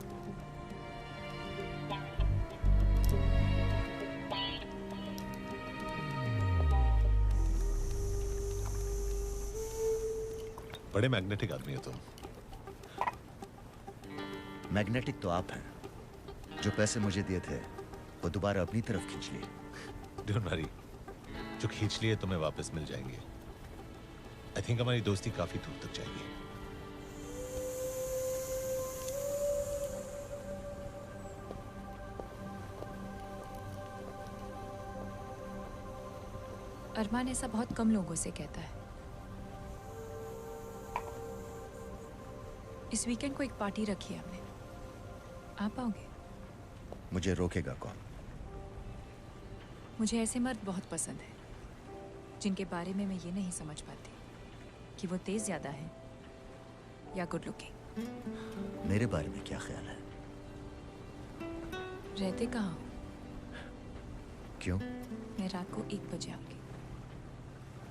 Speaker 10: बड़े मैग्नेटिक आदमी हो तुम।
Speaker 4: मैग्नेटिक तो आप हैं। जो पैसे मुझे दिए थे वो दोबारा अपनी तरफ खींच लिए।
Speaker 10: डोंट वरी, जो खींच लिए तुम्हें वापस मिल जाएंगे। आई थिंक हमारी दोस्ती काफी दूर तक जाएगी।
Speaker 12: अरमान ऐसा बहुत कम लोगों से कहता है। इस वीकेंड को एक पार्टी रखी है हमने, आप आओगे?
Speaker 4: मुझे रोकेगा कौन?
Speaker 12: मुझे ऐसे मर्द बहुत पसंद है जिनके बारे में मैं ये नहीं समझ पाती कि वो तेज ज्यादा है या गुड लुकिंग।
Speaker 4: मेरे बारे में क्या ख्याल है?
Speaker 12: रहते कहाँ हो?
Speaker 4: क्यों?
Speaker 12: मैं रात को 1 बजे आऊंगी,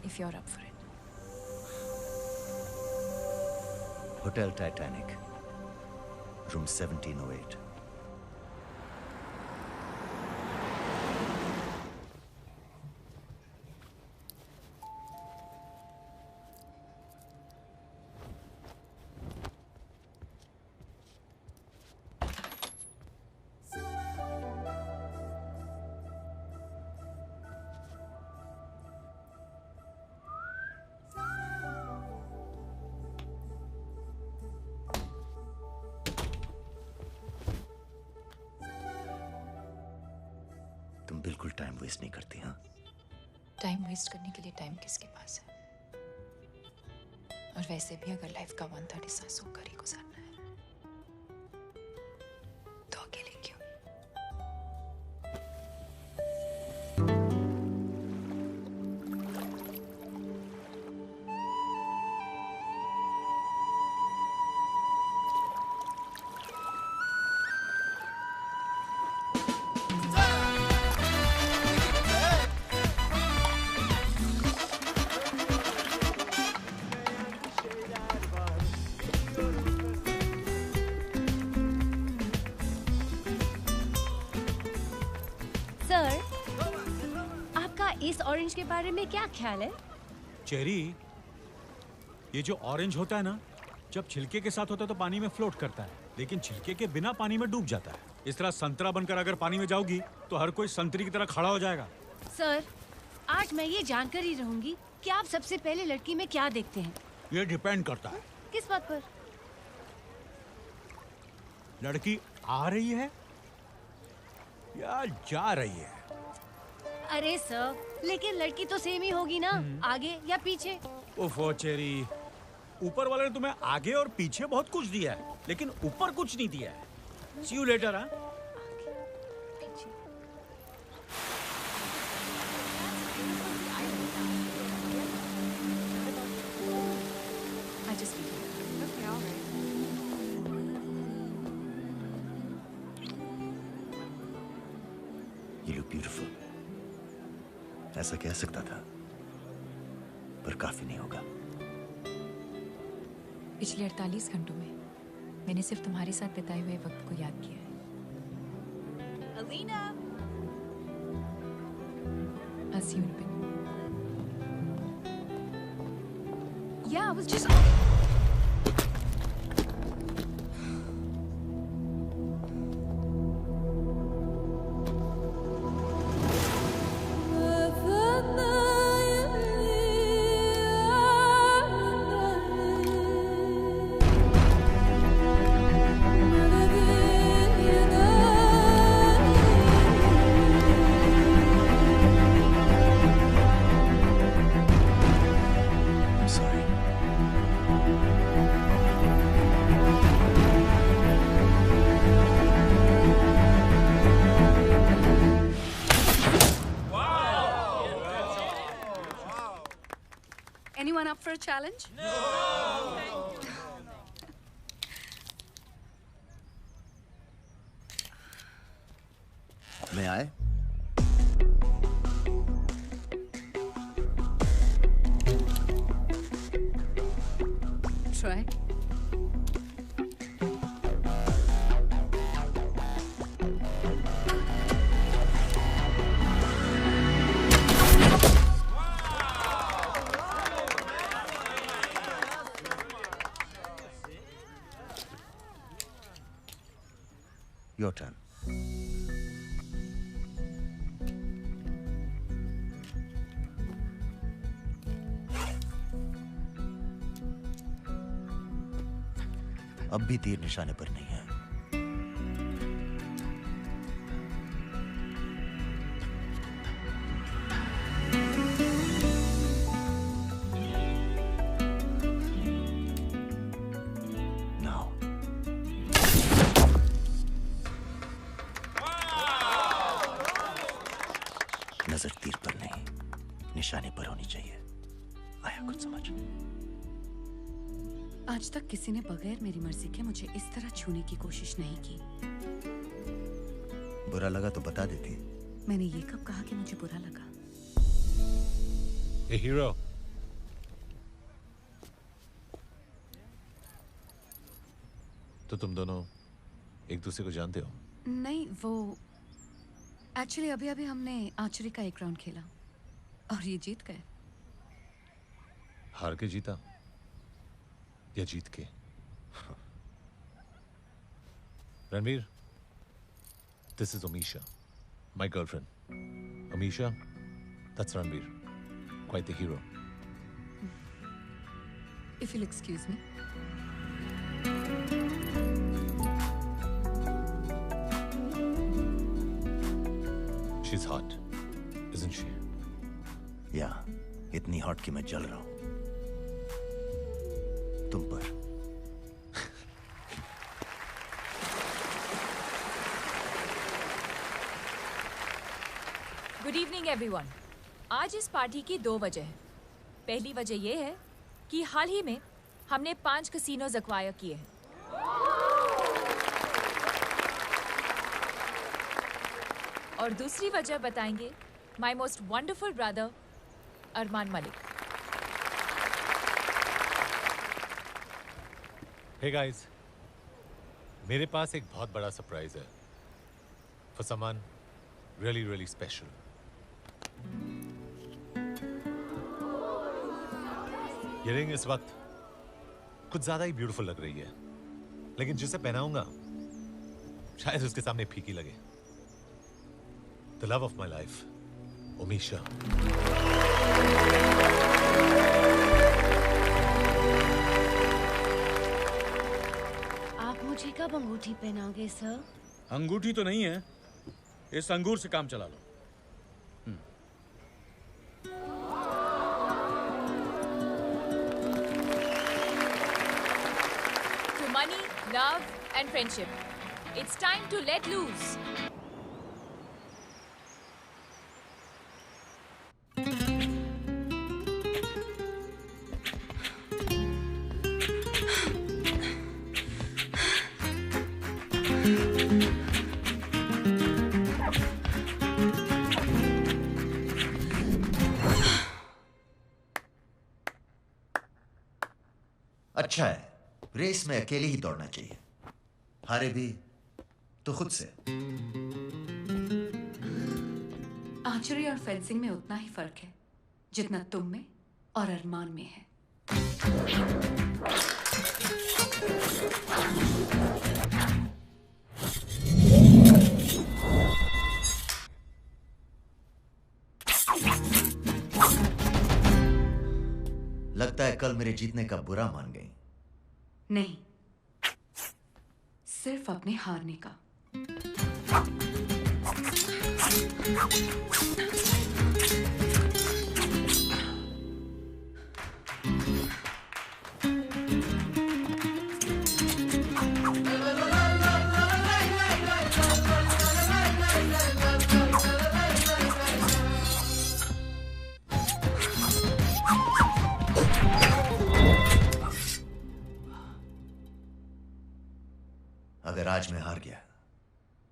Speaker 12: if you are up for it.
Speaker 4: Hotel Titanic, room 1708। तुम बिल्कुल टाइम वेस्ट नहीं करती, हाँ?
Speaker 12: टाइम वेस्ट करने के लिए टाइम किसके पास है? और वैसे भी अगर लाइफ का 1/3 हिस्सा सोकर ही गुजारना है तो अकेले क्यों?
Speaker 11: इस ऑरेंज के बारे में क्या ख्याल है?
Speaker 8: चेरी, ये जो ऑरेंज होता है ना, जब छिलके के साथ होता है तो पानी में फ्लोट करता है, लेकिन छिलके के बिना पानी में डूब जाता है। इस तरह संतरा बनकर अगर पानी में जाओगी तो हर कोई संतरी की तरह खड़ा हो जाएगा।
Speaker 11: सर, आज मैं ये जानकर ही रहूंगी कि आप सबसे पहले लड़की में क्या देखते हैं।
Speaker 8: ये डिपेंड करता है।
Speaker 11: किस बात पर?
Speaker 8: लड़की आ रही है या जा रही है?
Speaker 11: अरे सर, लेकिन लड़की तो सेम ही होगी ना, आगे या पीछे।
Speaker 8: ओफो चेरी, ऊपर वाले ने तुम्हें आगे और पीछे बहुत कुछ दिया है, लेकिन ऊपर कुछ नहीं दिया है। See you later, हाँ?
Speaker 4: You look beautiful. ऐसा कह सकता था, पर काफी नहीं होगा।
Speaker 12: पिछले 48 घंटों में मैंने सिर्फ तुम्हारे साथ बिताए हुए वक्त को याद किया है।
Speaker 1: Alina,
Speaker 12: I'll see you in a bit.
Speaker 11: Yeah, I was just...
Speaker 4: I'm sorry.
Speaker 3: up for a challenge?
Speaker 4: मैं आए?
Speaker 3: Try.
Speaker 4: Your turn. अब भी तीर निशाने पर नहीं है। Now. नजर तीर पर नहीं, निशाने पर होनी चाहिए। आया कुछ समझ?
Speaker 16: आज तक किसी ने बगैर मेरी मर्जी के मुझे इस तरह छूने की कोशिश नहीं की।
Speaker 4: बुरा लगा तो बता देती।
Speaker 16: मैंने ये कब कहा कि मुझे बुरा लगा?
Speaker 10: ए हीरो, तो तुम दोनों एक दूसरे को जानते हो?
Speaker 16: नहीं, वो एक्चुअली अभी हमने आर्चरी का एक राउंड खेला और ये जीत गए।
Speaker 10: हार के जीता या जीत के? Ranveer, this is Amisha, my girlfriend. Amisha, that's Ranveer, quite the hero.
Speaker 16: If you'll excuse me.
Speaker 10: She's hot, isn't she?
Speaker 4: या इतनी हॉट कि मैं जल रहा हूं तुम पर।
Speaker 12: Good evening everyone. आज इस पार्टी की 2 वजह है। पहली वजह यह है कि हाल ही में हमने 5 कैसीनोज एक्वायर किए हैं। और दूसरी वजह बताएंगे my most wonderful brother Armaan Malik.
Speaker 10: Hey guys, मेरे पास एक बहुत बड़ा सरप्राइज है for someone really really special. ये रिंग इस वक्त कुछ ज्यादा ही ब्यूटीफुल लग रही है, लेकिन जिसे पहनाऊंगा शायद उसके सामने फीकी लगे। The love of my life, Omisha.
Speaker 11: आप मुझे कब अंगूठी पहनाओगे सर?
Speaker 8: अंगूठी तो नहीं है, इस अंगूर से काम चला लो।
Speaker 12: To money, love and friendship. It's time to let loose.
Speaker 4: अच्छा है, रेस में अकेले ही दौड़ना चाहिए, हारे भी तो खुद से।
Speaker 16: आर्चरी और फेंसिंग में उतना ही फर्क है जितना तुम में और अरमान में है।
Speaker 4: लगता है कल मेरे जीतने का बुरा मान गई।
Speaker 16: नहीं, सिर्फ अपने हारने का।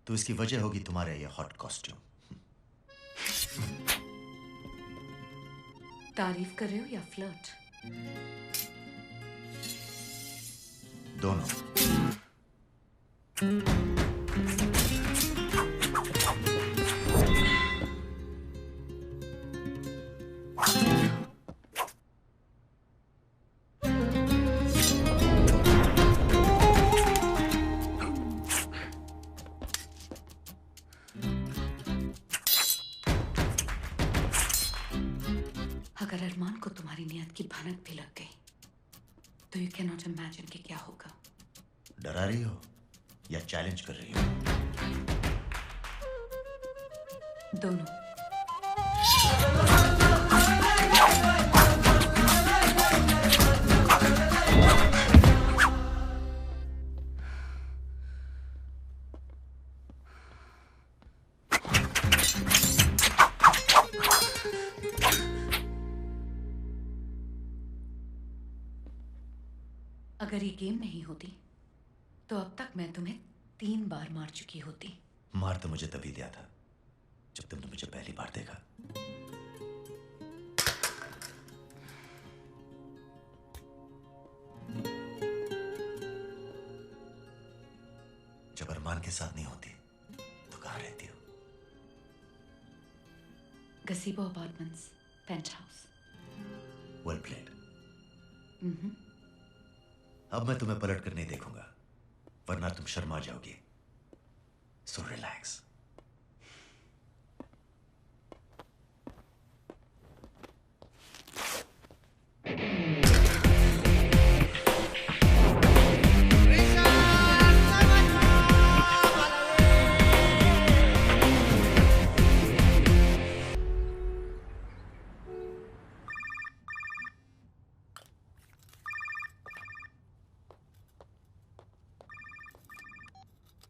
Speaker 4: तो इसकी वजह होगी तुम्हारे ये हॉट कॉस्ट्यूम।
Speaker 16: तारीफ कर रहे हो या फ्लर्ट?
Speaker 4: दोनों।
Speaker 16: अगर अरमान को तुम्हारी नियत की भनक भी लग गई तो यू कैन नॉट इमेजिन कि क्या होगा।
Speaker 4: डरा रही हो या चैलेंज कर रही हो?
Speaker 16: दोनों। अगर ये गेम नहीं होती तो अब तक मैं तुम्हें 3 बार मार चुकी होती।
Speaker 4: मार तो मुझे तभी दिया था जब तुमने मुझे पहली बार देखा। जब अरमान के साथ नहीं होती तो कहाँ रहती हो?
Speaker 16: Gazebo apartments, paint house.
Speaker 4: Well played. अब मैं तुम्हें पलट कर नहीं देखूंगा, वरना तुम शर्मा जाओगी। So relax.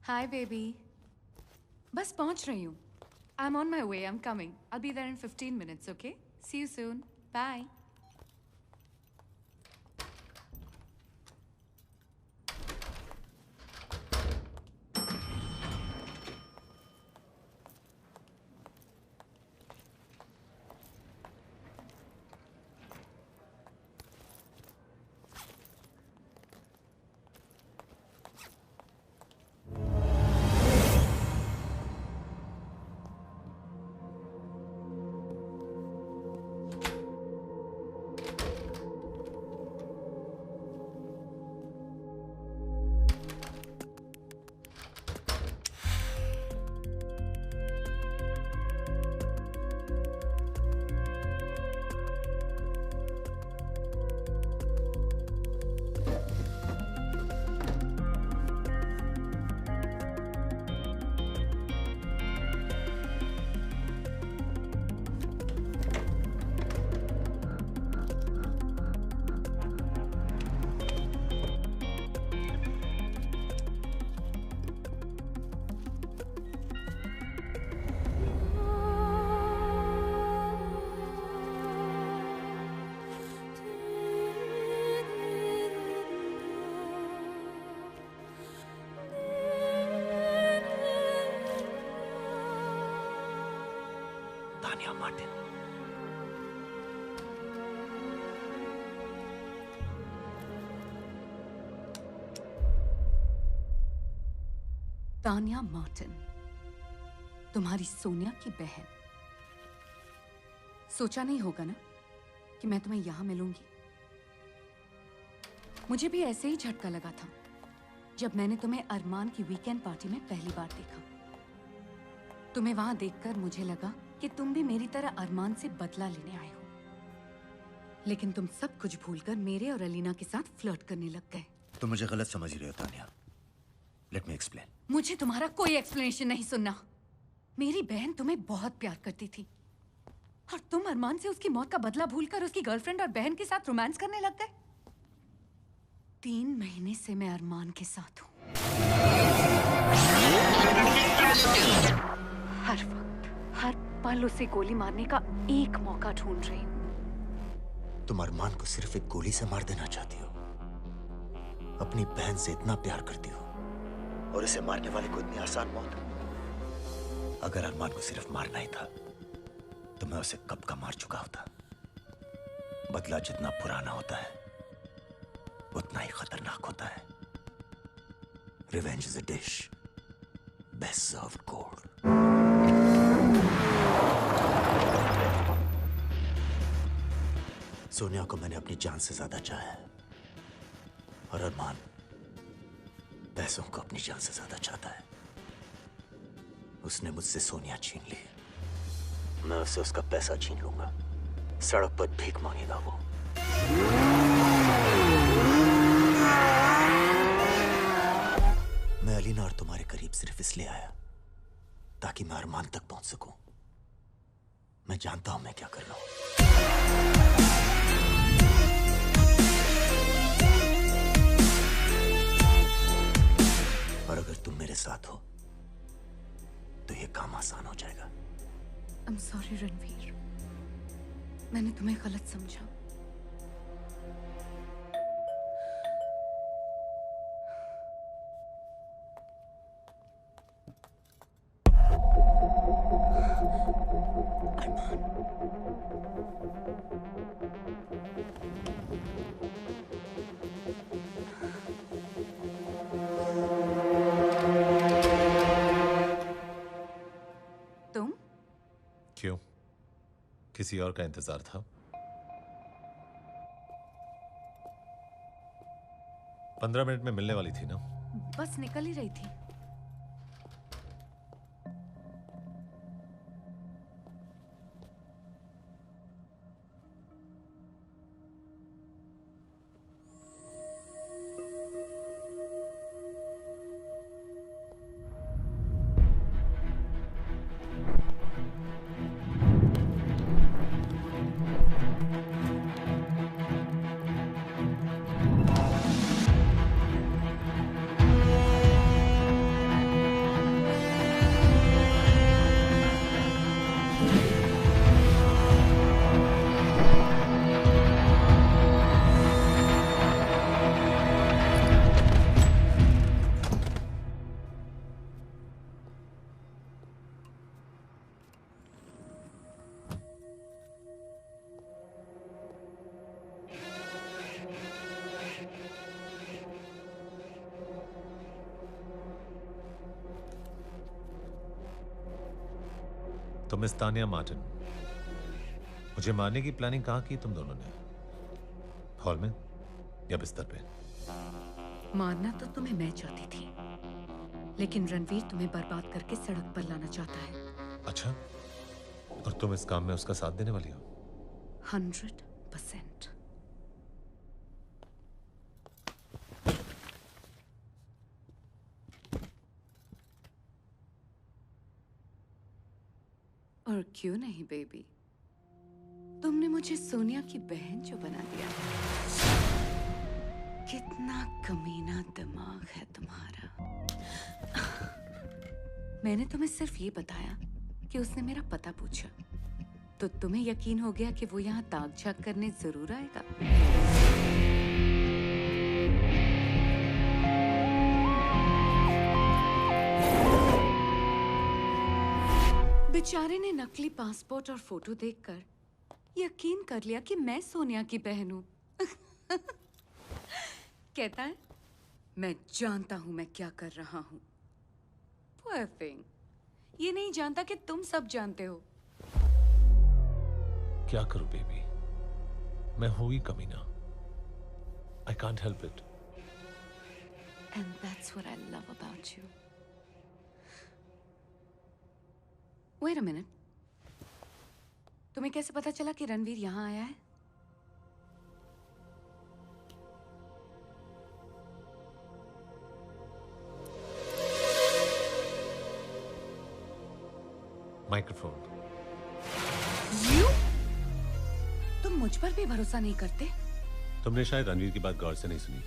Speaker 16: Hi, baby. बस पहुंच रही हूँ. I'm on my way. I'm coming. I'll be there in 15 minutes, okay? See you soon. Bye.
Speaker 4: Tania Martin.
Speaker 16: Tania Martin, तुम्हारी सोनिया की बहन। सोचा नहीं होगा ना कि मैं तुम्हें यहां मिलूंगी। मुझे भी ऐसे ही झटका लगा था जब मैंने तुम्हें अरमान की वीकेंड पार्टी में पहली बार देखा। तुम्हें वहां देखकर मुझे लगा कि तुम भी मेरी तरह अरमान से बदला लेने आए हो, लेकिन तुम सब कुछ भूलकर मेरे और अलीना के साथ फ्लर्ट करने लग गए।
Speaker 4: तुम मुझे गलत समझ रहे हो तानिया। Let me explain.
Speaker 16: मुझे तुम्हारा कोई एक्सप्लेनेशन नहीं सुनना। मेरी बहन तुम्हें बहुत प्यार करती थी और तुम अरमान से उसकी मौत का बदला भूलकर उसकी गर्लफ्रेंड और बहन के साथ रोमांस करने लग गए। 3 महीने से मैं अरमान के साथ हूं। हर वक्त, हर पल उसे गोली मारने का एक मौका ढूंढ रही हूं।
Speaker 4: तुम अरमान को सिर्फ एक गोली से मार देना चाहती हो। अपनी बहन से इतना प्यार करती हो और इसे मारने वाले को इतनी आसान मौत। अगर अरमान को सिर्फ मारना ही था तो मैं उसे कब का मार चुका होता। बदला जितना पुराना होता है उतना ही खतरनाक होता है। Revenge is a dish best served cold. Sonia को मैंने अपनी जान से ज्यादा चाहा है और अरमान पैसों को अपनी जान से ज्यादा चाहता है। उसने मुझसे सोनिया छीन ली, मैं उससे उसका पैसा छीन लूंगा। सड़क पर भीख मांगेगा वो। मैं अलीना और तुम्हारे करीब सिर्फ इसलिए आया ताकि मैं अरमान तक पहुंच सकूं। मैं जानता हूं मैं क्या कर रहा हूं। और अगर तुम मेरे साथ हो तो ये काम आसान हो जाएगा।
Speaker 16: I'm sorry रणवीर, मैंने तुम्हें गलत समझा। तुम?
Speaker 10: क्यों? किसी और का इंतजार था? 15 मिनट में मिलने वाली थी ना?
Speaker 16: बस निकल ही रही थी।
Speaker 10: तो मिस तानिया मार्टिन, मुझे मारने की प्लानिंग कहाँ की तुम दोनों ने? हॉल में या बिस्तर पे?
Speaker 16: मारना तो तुम्हें मैं चाहती थी, लेकिन रणवीर तुम्हें बर्बाद करके सड़क पर लाना चाहता है।
Speaker 10: अच्छा, और तुम इस काम में उसका साथ देने वाली हो?
Speaker 16: 100%। और क्यों नहीं बेबी, तुमने मुझे सोनिया की बहन जो बना दिया। कितना कमीना दिमाग है तुम्हारा। मैंने तुम्हें सिर्फ ये बताया कि उसने मेरा पता पूछा, तो तुम्हें यकीन हो गया कि वो यहाँ ताक झाक करने जरूर आएगा। बेचारे ने नकली पासपोर्ट और फोटो देखकर यकीन कर लिया कि मैं सोनिया की बहन हूं। कहता है मैं जानता हूं मैं क्या कर रहा हूं। Poor thing, ये नहीं जानता कि तुम सब जानते हो।
Speaker 10: क्या करूं बेबी, मैं हूं ही कमीना। I can't help it.
Speaker 16: And that's what I love about you. Wait a minute. तुम्हें कैसे पता चला कि रणवीर यहाँ आया है?
Speaker 10: माइक्रोफोन।
Speaker 16: You? तुम मुझ पर भी भरोसा नहीं करते?
Speaker 10: तुमने शायद रणवीर की बात गौर से नहीं सुनी।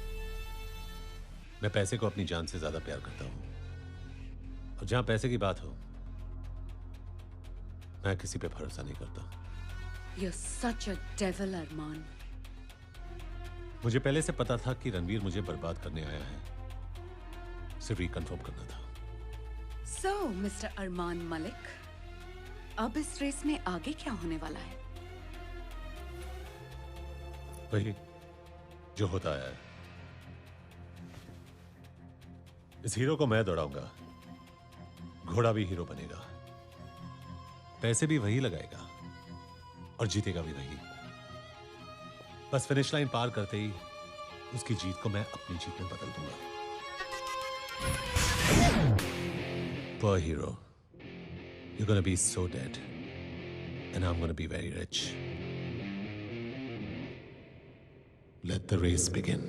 Speaker 10: मैं पैसे को अपनी जान से ज्यादा प्यार करता हूं, और जहां पैसे की बात हो मैं किसी पे भरोसा नहीं करता।
Speaker 16: You're such a devil, अरमान।
Speaker 10: मुझे पहले से पता था कि रणवीर मुझे बर्बाद करने आया है, सिर्फ रिकन्फर्म करना था।
Speaker 16: So, मिस्टर अरमान मलिक, अब इस रेस में आगे क्या होने वाला है?
Speaker 10: वही जो होता है। इस हीरो को मैं दौड़ाऊंगा, घोड़ा भी हीरो बनेगा, पैसे भी वही लगाएगा और जीतेगा भी वही। बस फिनिश लाइन पार करते ही उसकी जीत को मैं अपनी जीत में बदल दूंगा। Poor hero, you're gonna be so dead, and I'm gonna be very rich. Let the race begin.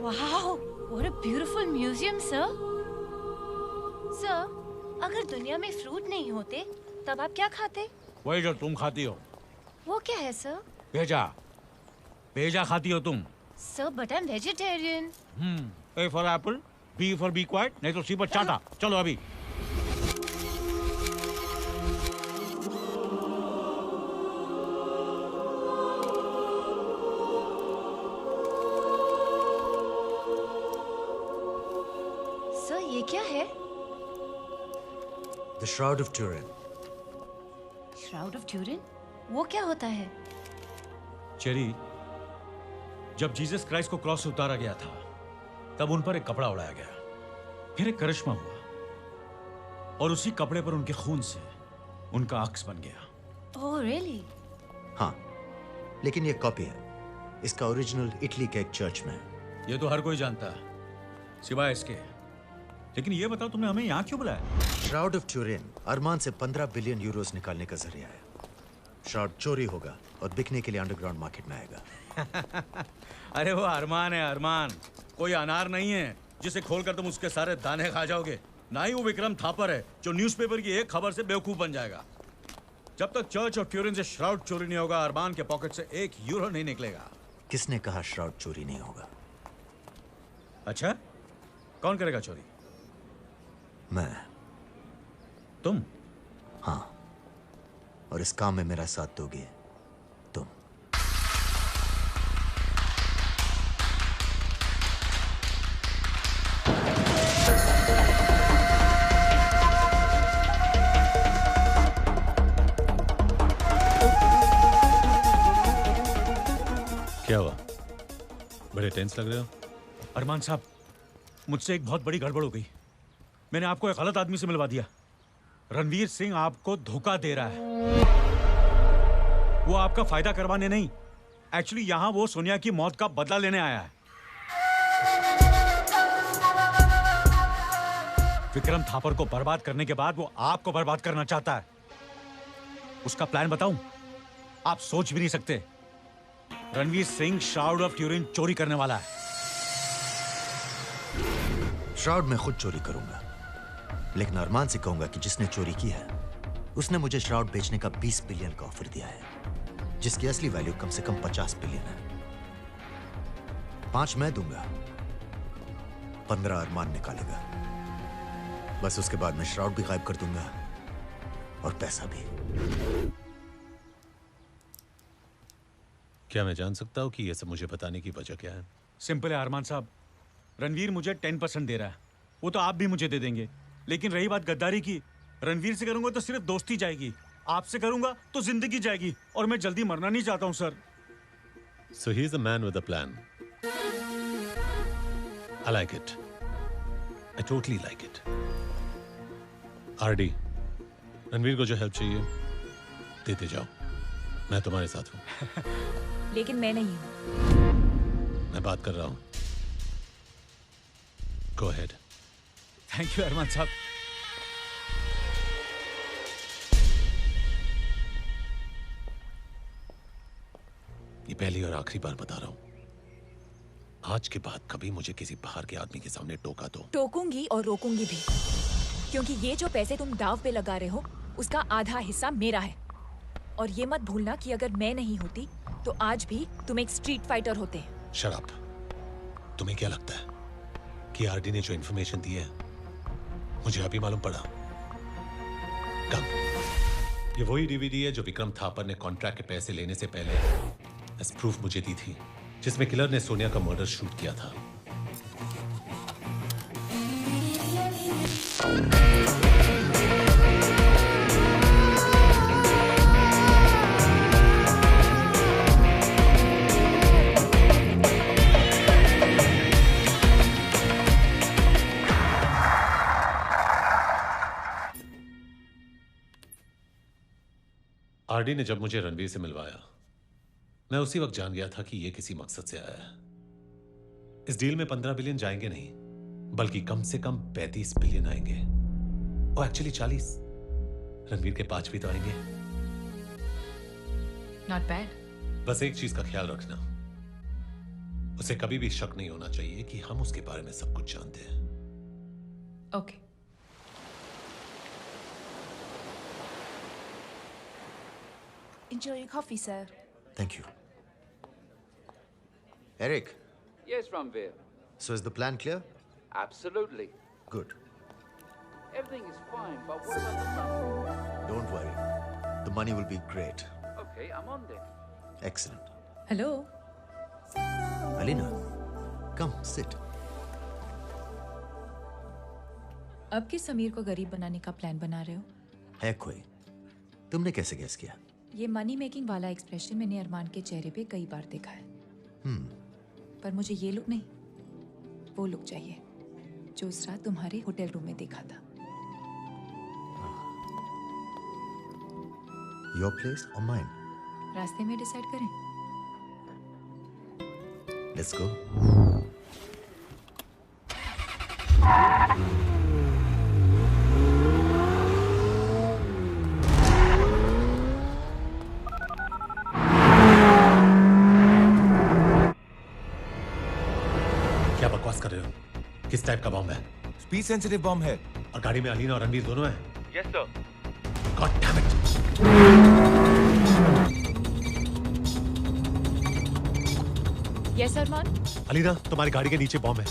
Speaker 11: Wow, what a beautiful museum, sir. Sir, अगर दुनिया में फ्रूट नहीं होते, तब आप क्या खाते?
Speaker 8: वही जो तुम खाती हो।
Speaker 11: वो क्या है, सर?
Speaker 8: भेजा। भेजा खाती हो तुम।
Speaker 11: Sir, but I'm vegetarian.
Speaker 8: A for apple, B for be quiet, नहीं तो सी पर चाटा। चलो अभी।
Speaker 11: Sir, ये क्या है?
Speaker 4: The Shroud of Turin.
Speaker 11: Shroud of Turin? वो क्या होता है?
Speaker 8: चेरी, जब जीसस क्राइस्ट को क्रॉस से उतारा गया था, तब उन पर एक कपड़ा उड़ाया गया, फिर एक करिश्मा हुआ और उसी कपड़े पर उनके खून से उनका अक्स बन गया।
Speaker 11: Oh, really?
Speaker 4: हाँ, लेकिन ये कॉपी है। इसका ओरिजिनल इटली के एक चर्च में है।
Speaker 8: ये तो हर कोई जानता है, सिवाय इसके। लेकिन ये बताओ, तुमने हमें यहाँ क्यों बुलाया?
Speaker 4: श्राउड ऑफ ट्यूरिन अरमान से 15 बिलियन यूरोस निकालने का जरिया है। श्राउड चोरी होगा और बिकने के लिए अंडरग्राउंड मार्केट में आएगा।
Speaker 8: अरे वो अरमान है, अरमान। कोई अनार नहीं है जिसे खोलकर तुम उसके सारे दाने खा जाओगे। ना ही वो विक्रम थापर है जो न्यूज़पेपर की एक खबर से बेवकूफ बन जाएगा। जब तक चर्च ऑफ ट्यूरिन से श्राउड चोरी नहीं होगा, अरमान के पॉकेट से 1 यूरो नहीं निकलेगा।
Speaker 4: किसने कहा श्राउड चोरी नहीं होगा?
Speaker 8: अच्छा, कौन करेगा चोरी?
Speaker 4: मैं।
Speaker 8: तुम?
Speaker 4: हाँ, और इस काम में मेरा साथ दोगे तुम।
Speaker 10: क्या हुआ? बड़े टेंस लग रहे हो।
Speaker 8: अरमान साहब, मुझसे एक बहुत बड़ी गड़बड़ हो गई। मैंने आपको एक गलत आदमी से मिलवा दिया। रणवीर सिंह आपको धोखा दे रहा है। वो आपका फायदा करवाने नहीं, एक्चुअली यहां वो सोनिया की मौत का बदला लेने आया है। विक्रम थापर को बर्बाद करने के बाद वो आपको बर्बाद करना चाहता है। उसका प्लान बताऊं? आप सोच भी नहीं सकते। Ranveer Singh shroud of Turin चोरी करने वाला है।
Speaker 4: श्राउड मैं खुद चोरी करूंगा, लेकिन अरमान से कहूंगा कि जिसने चोरी की है उसने मुझे श्राउड बेचने का 20 बिलियन का ऑफर दिया है, जिसकी असली वैल्यू कम से कम 50 बिलियन है। 5 मैं दूंगा, 15 अरमान निकालेगा। बस उसके बाद मैं श्राउड भी गायब कर दूंगा और पैसा भी।
Speaker 10: क्या मैं जान सकता हूं कि यह सब मुझे बताने की वजह क्या है?
Speaker 8: सिंपल है अरमान साहब, रणवीर मुझे 10% दे रहा है, वो तो आप भी मुझे दे देंगे। लेकिन रही बात गद्दारी की, रणवीर से करूंगा तो सिर्फ दोस्ती जाएगी, आपसे करूंगा तो जिंदगी जाएगी, और मैं जल्दी मरना नहीं चाहता हूं sir.
Speaker 10: So he is a man with a plan. I like it. I totally like it. RD, Ranveer को जो हेल्प चाहिए देते जाओ, मैं तुम्हारे साथ हूं।
Speaker 12: लेकिन मैं नहीं हूं।
Speaker 10: मैं बात कर रहा हूं। Go ahead.
Speaker 8: थैंक यू अरमान साहब।
Speaker 10: ये पहली और आखिरी बार बता रहा हूं, आज के बाद कभी मुझे किसी बाहर के आदमी के सामने टोका तो
Speaker 12: टोकूंगी और रोकूंगी भी, क्योंकि ये जो पैसे तुम दाव पे लगा रहे हो उसका आधा हिस्सा मेरा है। और ये मत भूलना कि अगर मैं नहीं होती तो आज भी तुम एक स्ट्रीट फाइटर होते।
Speaker 10: शराब, तुम्हें क्या लगता है कि आरडी ने जो इन्फॉर्मेशन दी है मुझे अभी मालूम पड़ा? कम ये वही डीवीडी है जो विक्रम थापर ने कॉन्ट्रैक्ट के पैसे लेने से पहले एज प्रूफ मुझे दी थी, जिसमें किलर ने सोनिया का मर्डर शूट किया था। आरडी ने जब मुझे रणवीर से मिलवाया, मैं उसी वक्त जान गया था कि यह किसी मकसद से आया है। इस डील में 15 बिलियन जाएंगे नहीं, बल्कि कम से कम 35 बिलियन आएंगे, और एक्चुअली 40। रणवीर के 5 भी तो आएंगे।
Speaker 15: Not bad.
Speaker 10: बस एक चीज का ख्याल रखना, उसे कभी भी शक नहीं होना चाहिए कि हम उसके बारे में सब कुछ जानते हैं।
Speaker 15: Okay.
Speaker 3: Enjoy your coffee, sir.
Speaker 4: Thank you. Eric,
Speaker 17: Yes, Ranveer.
Speaker 4: so is the plan clear?
Speaker 17: Absolutely.
Speaker 4: Good.
Speaker 17: Everything is fine, but what about the money?
Speaker 4: Don't worry. The money will be great.
Speaker 17: Okay, I'm on deck.
Speaker 4: Excellent.
Speaker 12: Hello
Speaker 4: Alina, come sit.
Speaker 12: अब किस समीर को गरीब बनाने का plan बना रहे हो?
Speaker 4: है कोई? तुमने कैसे गेस किया?
Speaker 12: ये मनी मेकिंग वाला एक्सप्रेशन मैंने अरमान के चेहरे पे कई बार देखा है, पर मुझे ये लुक नहीं, वो लुक चाहिए जो उस रात तुम्हारे होटल रूम में देखा था।
Speaker 4: Your place or mine?
Speaker 12: रास्ते में डिसाइड करें।
Speaker 4: Let's go.
Speaker 10: क्या बकवास कर रहे हो? किस टाइप का बॉम्ब है?
Speaker 5: स्पीड सेंसिटिव बॉम्ब है।
Speaker 10: और गाड़ी में अलीना और रणवीर दोनों हैं?
Speaker 17: Yes, sir.
Speaker 10: God damn it!
Speaker 12: Yes Armaan.
Speaker 10: Alina, तुम्हारी गाड़ी के नीचे बॉम्ब है।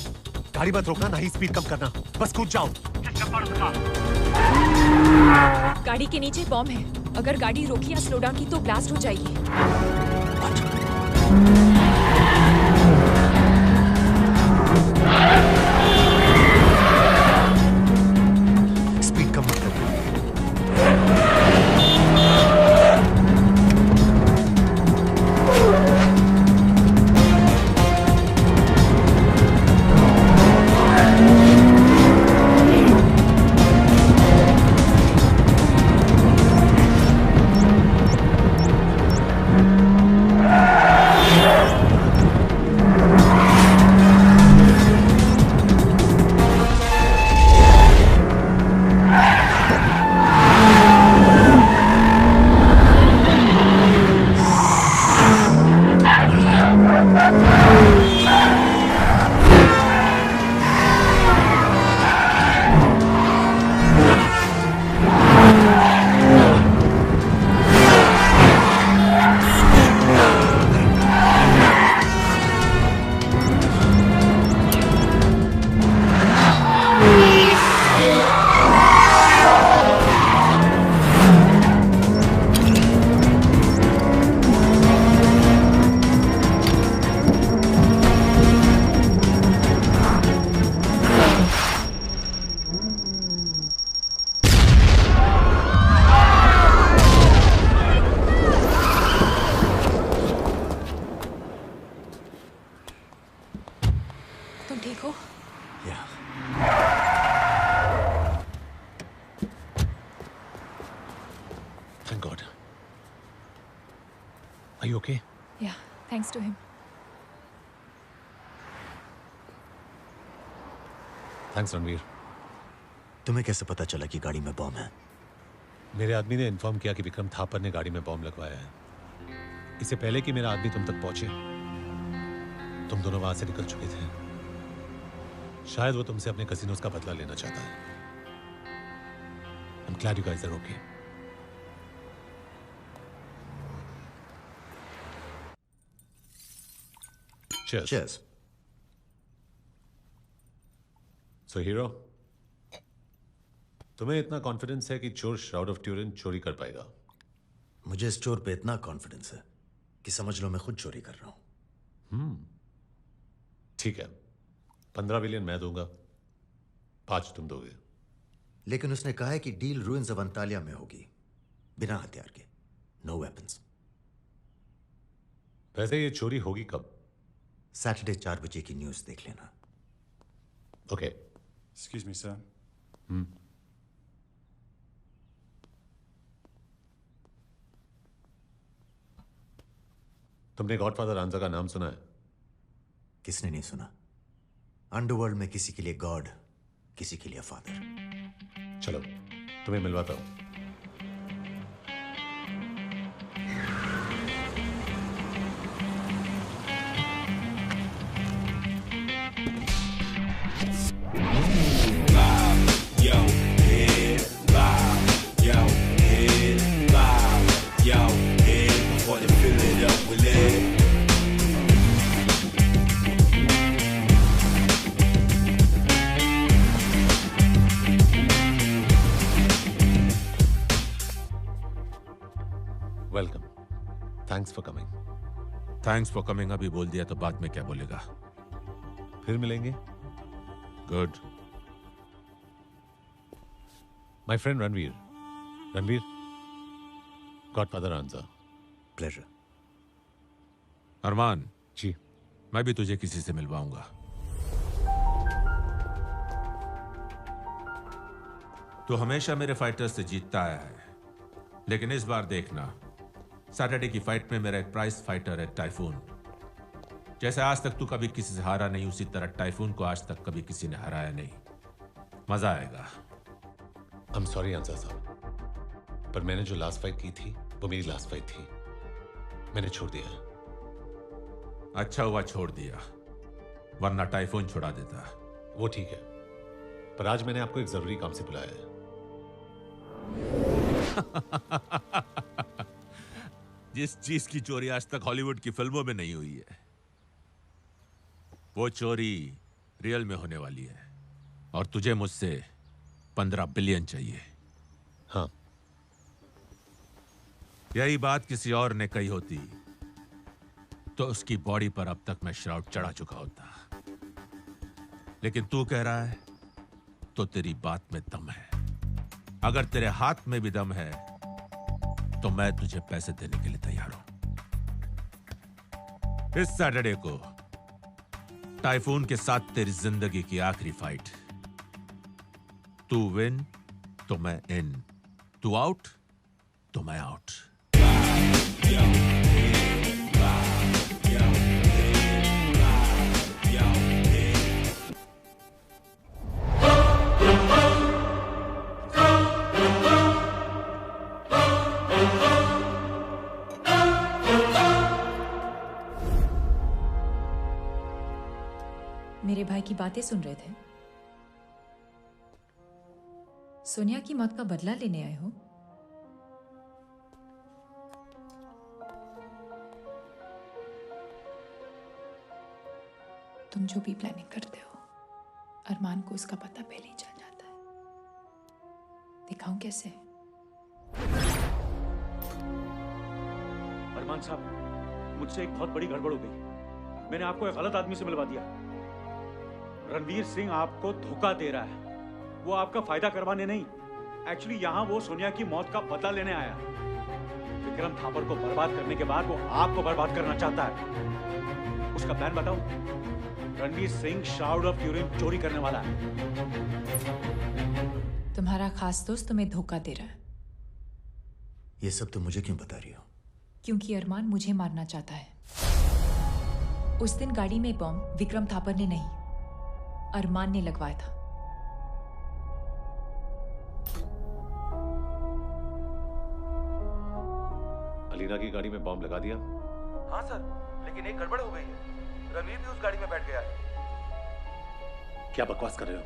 Speaker 10: गाड़ी मत रोकना, ना ही स्पीड कम करना, बस कूद जाओ।
Speaker 12: गाड़ी के नीचे बॉम्ब है, अगर गाड़ी रोकी या स्लो डाउन की तो ब्लास्ट हो जाएगी।
Speaker 4: स्पीड कम मत कर।
Speaker 12: तुम ठीक हो?
Speaker 10: Thank God. Are you okay?
Speaker 12: Yeah, thanks to him.
Speaker 10: Thanks, Ranveer.
Speaker 4: तुम्हें कैसे पता चला कि गाड़ी में बॉम्ब है?
Speaker 10: मेरे आदमी ने इन्फॉर्म किया कि विक्रम थापर ने गाड़ी में बॉम्ब लगवाया है। इससे पहले कि मेरा आदमी तुम तक पहुंचे, तुम दोनों वहां से निकल चुके थे। शायद वो तुमसे अपने कसिनोस का बदला लेना चाहता है। I'm glad you guys are okay. Cheers.
Speaker 4: Cheers.
Speaker 10: So, hero, तुम्हें इतना कॉन्फिडेंस है कि चोर श्राउड ऑफ ट्यूरिन चोरी कर पाएगा?
Speaker 4: मुझे स्टोर पे इतना कॉन्फिडेंस है कि समझ लो मैं खुद चोरी कर रहा हूं।
Speaker 10: ठीक है, 15 बिलियन मैं दूंगा, 5 तुम दोगे।
Speaker 4: लेकिन उसने कहा है कि डील रूइंस ऑफ अंतालिया में होगी, बिना हथियार के, नो वेपन्स।
Speaker 10: वैसे ये चोरी होगी कब?
Speaker 4: सैटरडे 4 बजे की न्यूज देख लेना।
Speaker 10: ओके।
Speaker 7: Excuse me, sir.
Speaker 10: तुमने गॉडफादर रांझा का नाम सुना है?
Speaker 4: किसने नहीं सुना? अंडरवर्ल्ड में किसी के लिए गॉड, किसी के लिए फादर।
Speaker 10: चलो तुम्हें मिलवाता हूं। Welcome, thanks for coming.
Speaker 8: Thanks for coming अभी बोल दिया तो बाद में क्या बोलेगा?
Speaker 10: फिर मिलेंगे।
Speaker 8: Good.
Speaker 10: My friend Ranveer. Ranveer, godfather Ranjha.
Speaker 4: Pleasure.
Speaker 8: Armaan
Speaker 10: ji,
Speaker 8: मैं भी तुझे किसी से मिलवाऊंगा। तू हमेशा मेरे फाइटर्स से जीतता आया है, लेकिन इस बार देखना, सैटरडे की फाइट में मेरा एक प्राइज फाइटर है टाइफून। जैसे आज तक तू कभी किसी से हारा नहीं, उसी तरह टाइफून को आज तक कभी किसी ने हराया नहीं। मजा आएगा।
Speaker 10: आई एम सॉरी रांझा साहब, पर मैंने जो लास्ट फाइट की थी वो मेरी लास्ट फाइट थी, मैंने छोड़ दिया।
Speaker 8: अच्छा हुआ छोड़ दिया, वरना टाइफून छुड़ा देता।
Speaker 10: वो ठीक है, पर आज मैंने आपको एक जरूरी काम से बुलाया है।
Speaker 8: जिस चीज की चोरी आज तक हॉलीवुड की फिल्मों में नहीं हुई है, वो चोरी रियल में होने वाली है। और तुझे मुझसे 15 बिलियन चाहिए।
Speaker 10: हाँ।
Speaker 8: यही बात किसी और ने कही होती तो उसकी बॉडी पर अब तक मैं श्राउड चढ़ा चुका होता, लेकिन तू कह रहा है तो तेरी बात में दम है। अगर तेरे हाथ में भी दम है तो मैं तुझे पैसे देने के लिए तैयार हूं। इस सैटरडे को टाइफून के साथ तेरी जिंदगी की आखिरी फाइट। तू विन तो मैं इन, तू आउट तो मैं आउट।
Speaker 12: मेरे भाई की बातें सुन रहे थे? सोनिया की मौत का बदला लेने आए हो? तुम जो भी प्लानिंग करते हो, अरमान को उसका पता पहले ही चल जाता है। दिखाऊं कैसे?
Speaker 18: अरमान साहब, मुझसे एक बहुत बड़ी गड़बड़ हो गई। मैंने आपको एक गलत आदमी से मिलवा दिया। रणवीर सिंह आपको धोखा दे रहा है। वो आपका फायदा करवाने नहीं, एक्चुअली यहाँ वो सोनिया की मौत का बदला लेने आया। विक्रम थापर को बर्बाद करने के बाद वो आपको बर्बाद करना चाहता है। उसका प्लान बताओ। रणवीर सिंह शाउड ऑफ यूरिन चोरी करने वाला है।
Speaker 12: तुम्हारा खास दोस्त तुम्हें धोखा दे रहा है।
Speaker 4: ये सब तुम मुझे क्यों बता रही हो?
Speaker 12: क्योंकि अरमान मुझे मारना चाहता है। उस दिन गाड़ी में बॉम्ब विक्रम थापर ने नहीं, अरमान ने लगवाया था।
Speaker 10: अलीना की गाड़ी में बॉम्ब लगा दिया?
Speaker 19: हाँ सर, लेकिन एक गड़बड़ हो गई है। रणवीर भी उस गाड़ी में बैठ गया है।
Speaker 10: क्या बकवास कर रहे हो?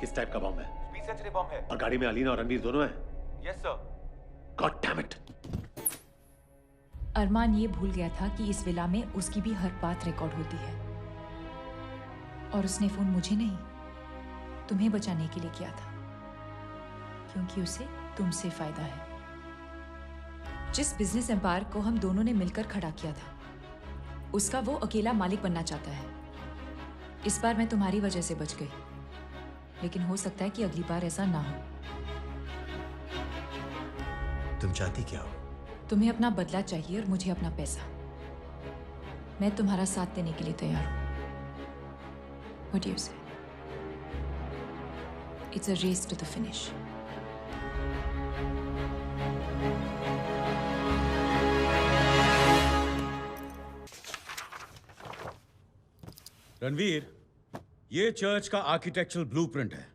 Speaker 10: किस टाइप का बॉम्ब है?
Speaker 19: स्पीड सेंचुरी बॉम्ब है।
Speaker 10: और गाड़ी में अलीना और रणवीर दोनों हैं?
Speaker 19: Yes sir.
Speaker 10: God damn it.
Speaker 12: Armaan ये भूल गया था कि इस विला में उसकी भी हर बात रिकॉर्ड होती है। और उसने फोन मुझे नहीं, तुम्हें बचाने के लिए किया था, क्योंकि उसे तुमसे फायदा है। जिस बिजनेस एम्पायर को हम दोनों ने मिलकर खड़ा किया था, उसका वो अकेला मालिक बनना चाहता है। इस बार मैं तुम्हारी वजह से बच गई, लेकिन हो सकता है कि अगली बार ऐसा ना हो।
Speaker 4: तुम चाहती क्या हो?
Speaker 12: तुम्हें अपना बदला चाहिए और मुझे अपना पैसा। मैं तुम्हारा साथ देने के लिए तैयार हूं। What do you say? It's a race to the finish.
Speaker 8: Ranveer, ये चर्च का आर्किटेक्चरल ब्लूप्रिंट है,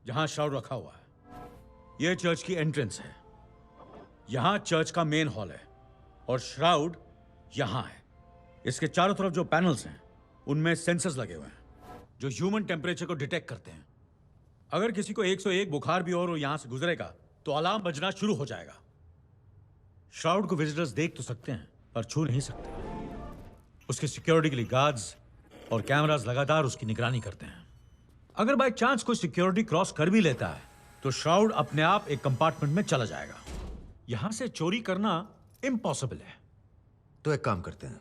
Speaker 8: जहां श्राउड रखा हुआ है। ये चर्च की एंट्रेंस है। यहां चर्च का मेन हॉल है और श्राउड यहां है। इसके चारों तरफ जो पैनल्स हैं, उनमें सेंसर्स लगे हुए हैं जो ह्यूमन टेम्परेचर को डिटेक्ट करते हैं। अगर किसी को 101 बुखार भी और यहां से गुजरेगा तो अलार्म बजना शुरू हो जाएगा। श्राउड को विजिटर्स देख तो सकते हैं पर छू नहीं सकते। उसकी सिक्योरिटी के लिए गार्ड्स और कैमरास लगातार उसकी निगरानी करते हैं। अगर बाय चांस कोई सिक्योरिटी क्रॉस कर भी लेता है तो श्राउड अपने आप एक कंपार्टमेंट में चला जाएगा। यहां से चोरी करना इम्पॉसिबल है।
Speaker 4: तो एक काम करते हैं,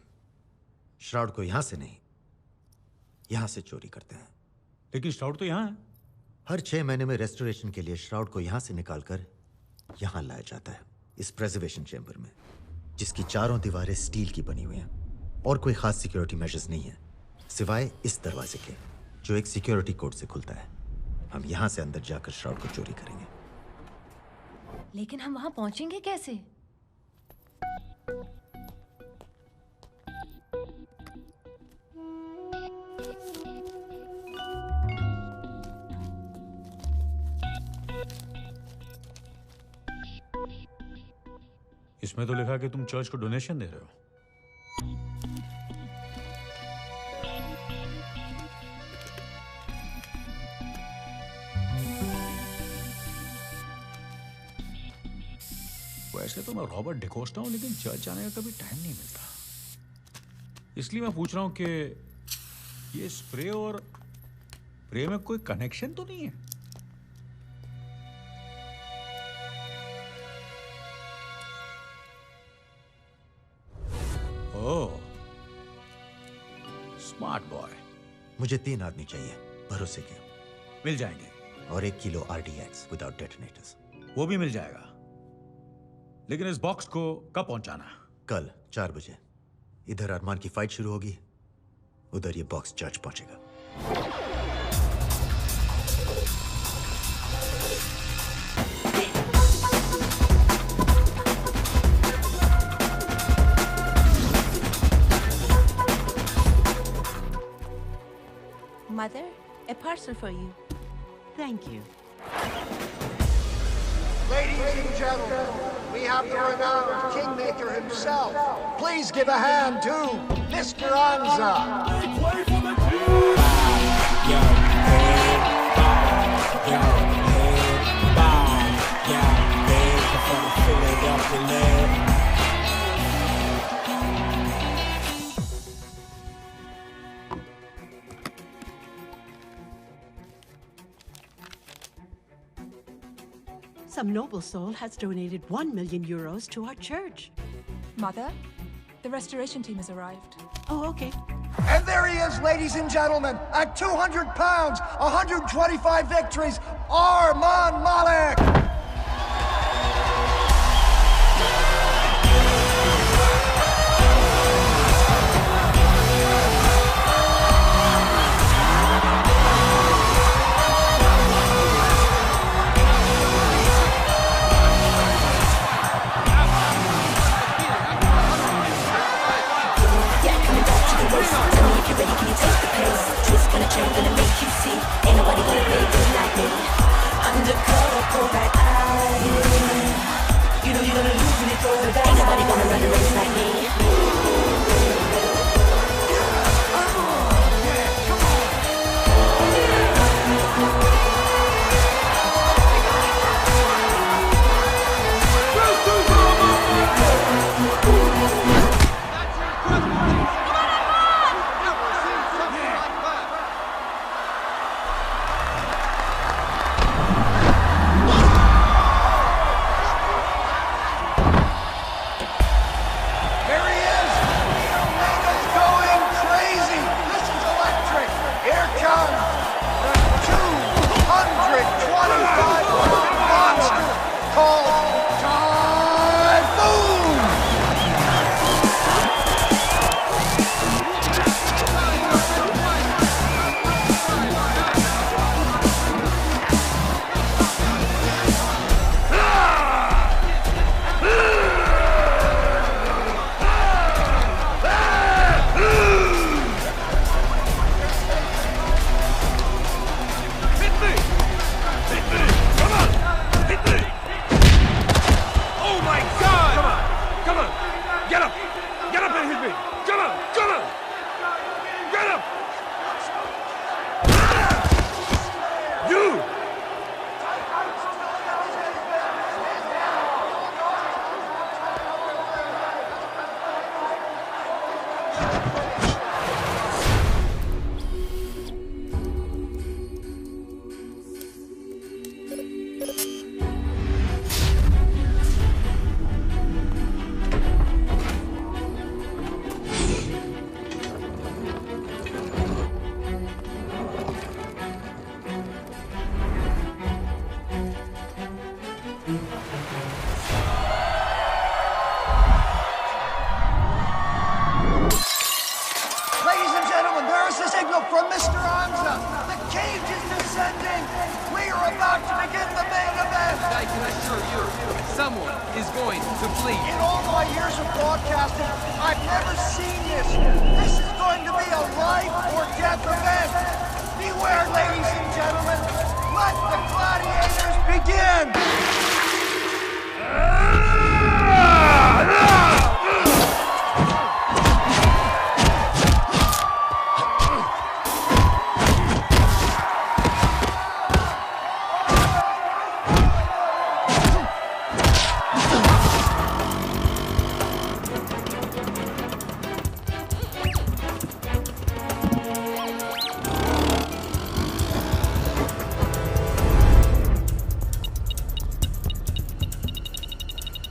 Speaker 4: श्राउड को यहां से नहीं, यहां से चोरी करते हैं।
Speaker 8: लेकिन श्राउड तो यहां है।
Speaker 4: हर 6 महीने में रेस्टोरेशन के लिए श्राउड को यहां से निकालकर यहां लाया जाता है, इस प्रेजर्वेशन चेंबर में, जिसकी चारों दीवारें स्टील की बनी हुई हैं और कोई खास सिक्योरिटी मेजर्स नहीं है सिवाय इस दरवाजे के, जो एक सिक्योरिटी कोड से खुलता है। हम यहां से अंदर जाकर श्राउड को चोरी करेंगे।
Speaker 11: लेकिन हम वहां पहुंचेंगे कैसे?
Speaker 8: इसमें तो लिखा कि तुम चर्च को डोनेशन दे रहे हो। वैसे तो मैं रॉबर्ट डिकोस्टा हूं, लेकिन चर्च जाने का कभी टाइम नहीं मिलता। इसलिए मैं पूछ रहा हूं कि ये स्प्रे और प्रे में कोई कनेक्शन तो नहीं है? ओह, स्मार्ट बॉय।
Speaker 4: मुझे 3 आदमी चाहिए, भरोसे के।
Speaker 8: मिल जाएंगे।
Speaker 4: और 1 किलो RDX विदाउट डेटोनेटर्स।
Speaker 8: वो भी मिल जाएगा। लेकिन इस बॉक्स को कब पहुंचाना?
Speaker 4: कल 4 बजे। इधर अरमान की फाइट शुरू होगी, उधर ये बॉक्स चर्च पहुंचेगा।
Speaker 20: Mother, a parcel for you. Thank you.
Speaker 21: Ladies and gentlemen, we have the renowned Kingmaker himself. Please give a hand to Mr. Anza. Play for the team! Yo, head bow. Yo, head bow. Yo, head from Philadelphia lab.
Speaker 20: Some noble soul has donated 1 million euros to our church.
Speaker 3: Mother, the restoration team has arrived.
Speaker 20: Oh, okay.
Speaker 21: And there he is, ladies and gentlemen, at 200 pounds, 125 victories, Arman Malek!
Speaker 22: Gonna make you see, ain't nobody gonna make it like me. Undercover, pull back.
Speaker 21: from Mr. Anza. The cage is descending. We are about to begin the main event.
Speaker 6: I can assure you, someone is going to bleed.
Speaker 21: In all my years of broadcasting, I've never seen this. This is going to be a life or death event. Beware, ladies and gentlemen. Let the gladiators begin.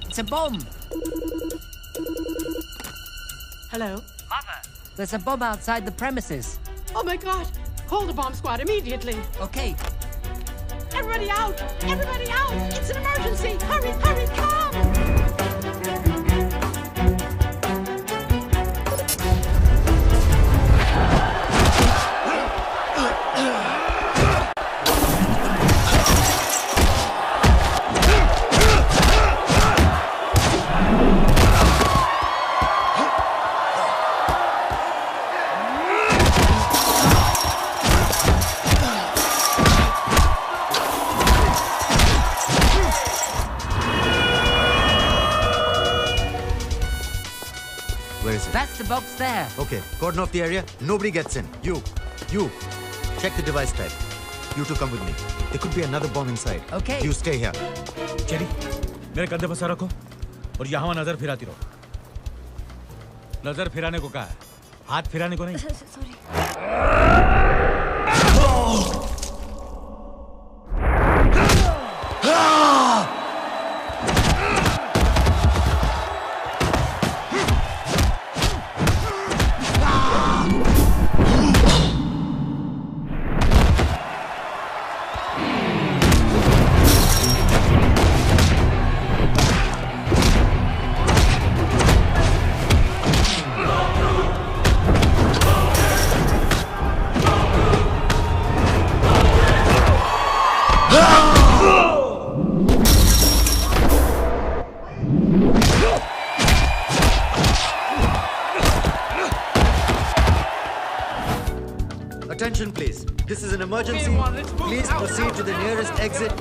Speaker 22: It's a bomb.
Speaker 23: Hello?
Speaker 22: Mother. There's a bomb outside the premises.
Speaker 23: Oh my God! Call the bomb squad immediately.
Speaker 22: Okay.
Speaker 23: Everybody out! Everybody out! It's an emergency! Hurry, hurry, come!
Speaker 22: That's the box there.
Speaker 4: Okay, cordon off the area. Nobody gets in. You, check the device type. You two come with me. There could be another bomb inside.
Speaker 22: Okay.
Speaker 4: You stay here.
Speaker 18: Cherry, मेरे कंधे पर sir रखो और यहाँ नजर फिराती रहो। नजर फिराने को कहा है, हाथ फिराने को नहीं।
Speaker 11: Sorry.
Speaker 4: Attention, please. This is an emergency. Please proceed to the nearest exit.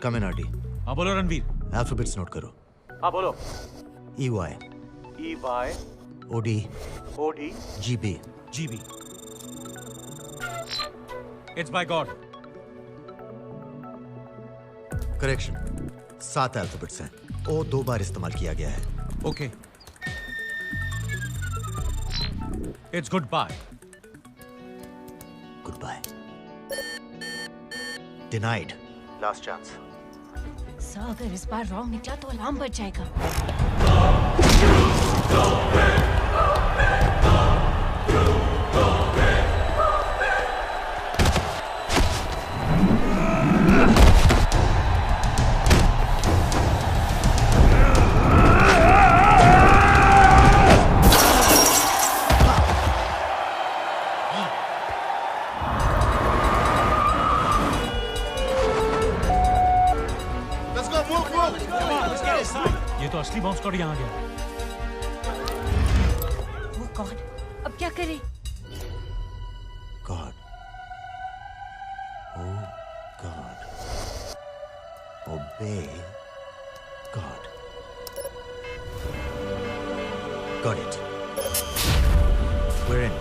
Speaker 4: Come in, RD.
Speaker 18: हाँ बोलो रणवीर।
Speaker 4: Alphabets note करो.
Speaker 18: हाँ बोलो।
Speaker 4: EY.
Speaker 18: EY.
Speaker 4: OD.
Speaker 18: OD.
Speaker 4: GB.
Speaker 18: GB. It's by God.
Speaker 4: Correction. 7 alphabets हैं. O 2 बार इस्तेमाल किया गया है.
Speaker 18: Okay. It's goodbye.
Speaker 4: Goodbye. Denied. Last chance.
Speaker 11: Sir अगर इस बार रॉन्ग निकला तो अलार्म बज जाएगा।
Speaker 18: ये तो असली बॉम्ब स्क्वाड यहाँ गया।
Speaker 11: Oh God, अब क्या करें?
Speaker 4: God. Oh God. Obey God. Got it. We're in.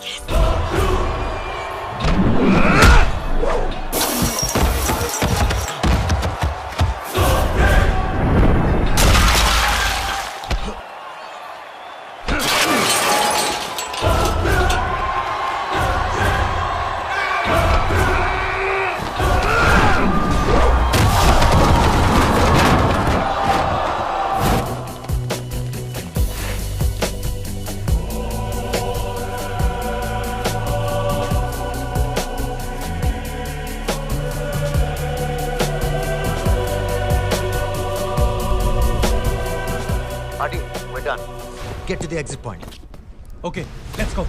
Speaker 11: Yes.
Speaker 4: Get to the exit point.
Speaker 5: Okay, let's go.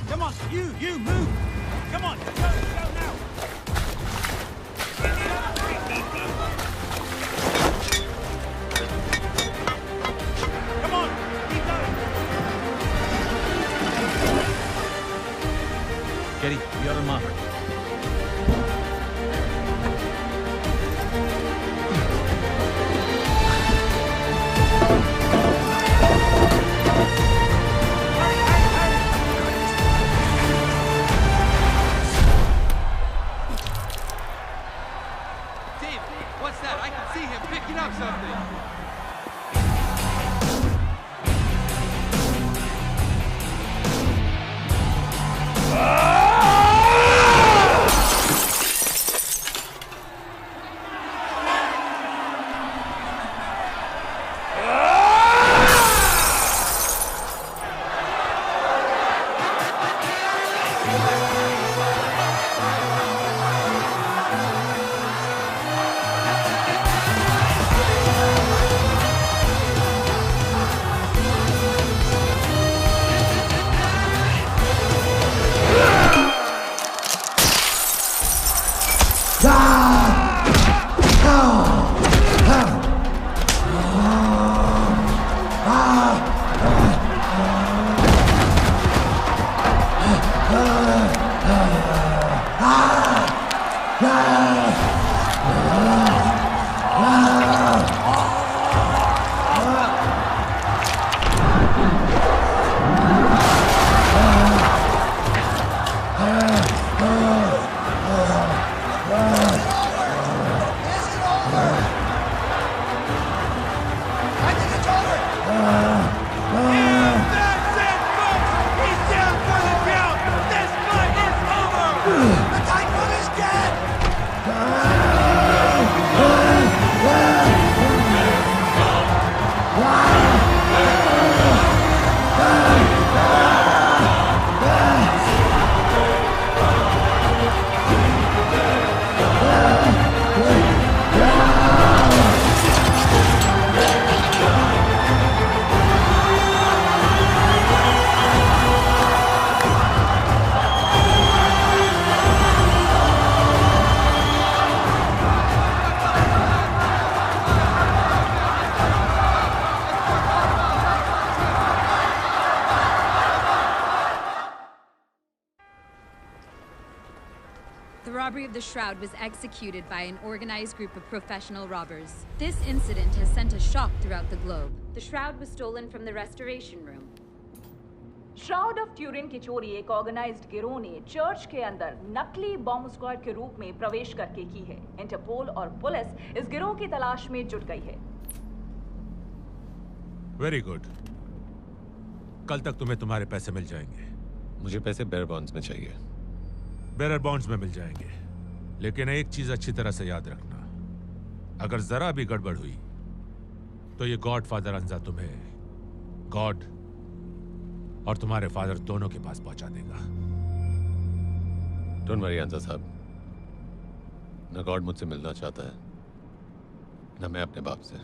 Speaker 6: Come on, you move. Come on, go now. Come on, keep going.
Speaker 8: Getty, we are on mark.
Speaker 6: Dave, what's that? I can see him picking up something.
Speaker 9: The robbery of the Shroud was executed by an organized group of professional robbers. This incident has sent a shock throughout the globe. The Shroud was stolen from the Restoration Room.
Speaker 1: Shroud of Turin की चोरी एक organised गिरोह ने church के अंदर नकली bomb squad के रूप में प्रवेश करके की है। इंटरपोल और पुलिस इस गिरोह की तलाश में जुट गई है।
Speaker 8: Very good. कल तक तुम्हें तुम्हारे पैसे मिल जाएंगे।
Speaker 10: मुझे पैसे बेयर बॉन्ड्स में चाहिए।
Speaker 8: बेयर बॉन्ड्स में मिल जाएंगे, लेकिन एक चीज अच्छी तरह से याद रखना, अगर जरा भी गड़बड़ हुई तो ये गॉडफादर अंजा तुम्हें गॉड और तुम्हारे फादर दोनों के पास पहुंचा देगा।
Speaker 10: डोंट वरी अंजा साहब, न गॉड मुझसे मिलना चाहता है, न मैं अपने बाप से।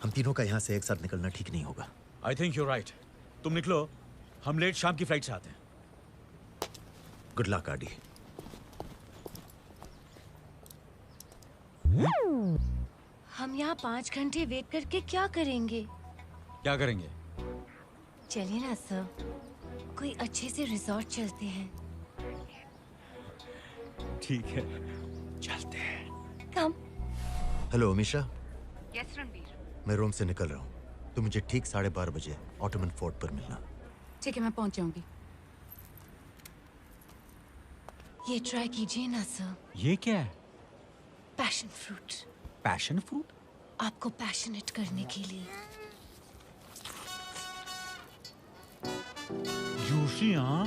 Speaker 4: हम तीनों का यहाँ से एक साथ निकलना ठीक नहीं होगा।
Speaker 8: I think you right. तुम निकलो, हम लेट शाम की फ्लाइट से आते हैं।
Speaker 4: गुड लक आडी।
Speaker 11: हम यहाँ 5 घंटे वेट करके क्या करेंगे?
Speaker 8: क्या करेंगे?
Speaker 11: चलिए ना सर, कोई अच्छे से रिजॉर्ट चलते हैं।
Speaker 8: ठीक है, चलते हैं।
Speaker 11: कम।
Speaker 4: हेलो अमीशा।
Speaker 16: यस रणवीर।
Speaker 4: मैं रोम से निकल रहा हूँ, तो मुझे ठीक 12:30 बजे ऑटोमन फोर्ट पर मिलना।
Speaker 16: ठीक है, मैं पहुंच जाऊंगी।
Speaker 11: ये ट्राई कीजिए ना सर।
Speaker 8: ये क्या है?
Speaker 11: Passion fruit.
Speaker 8: Passion fruit?
Speaker 11: आपको पैशनेट करने के लिए।
Speaker 6: जूसी, हाँ?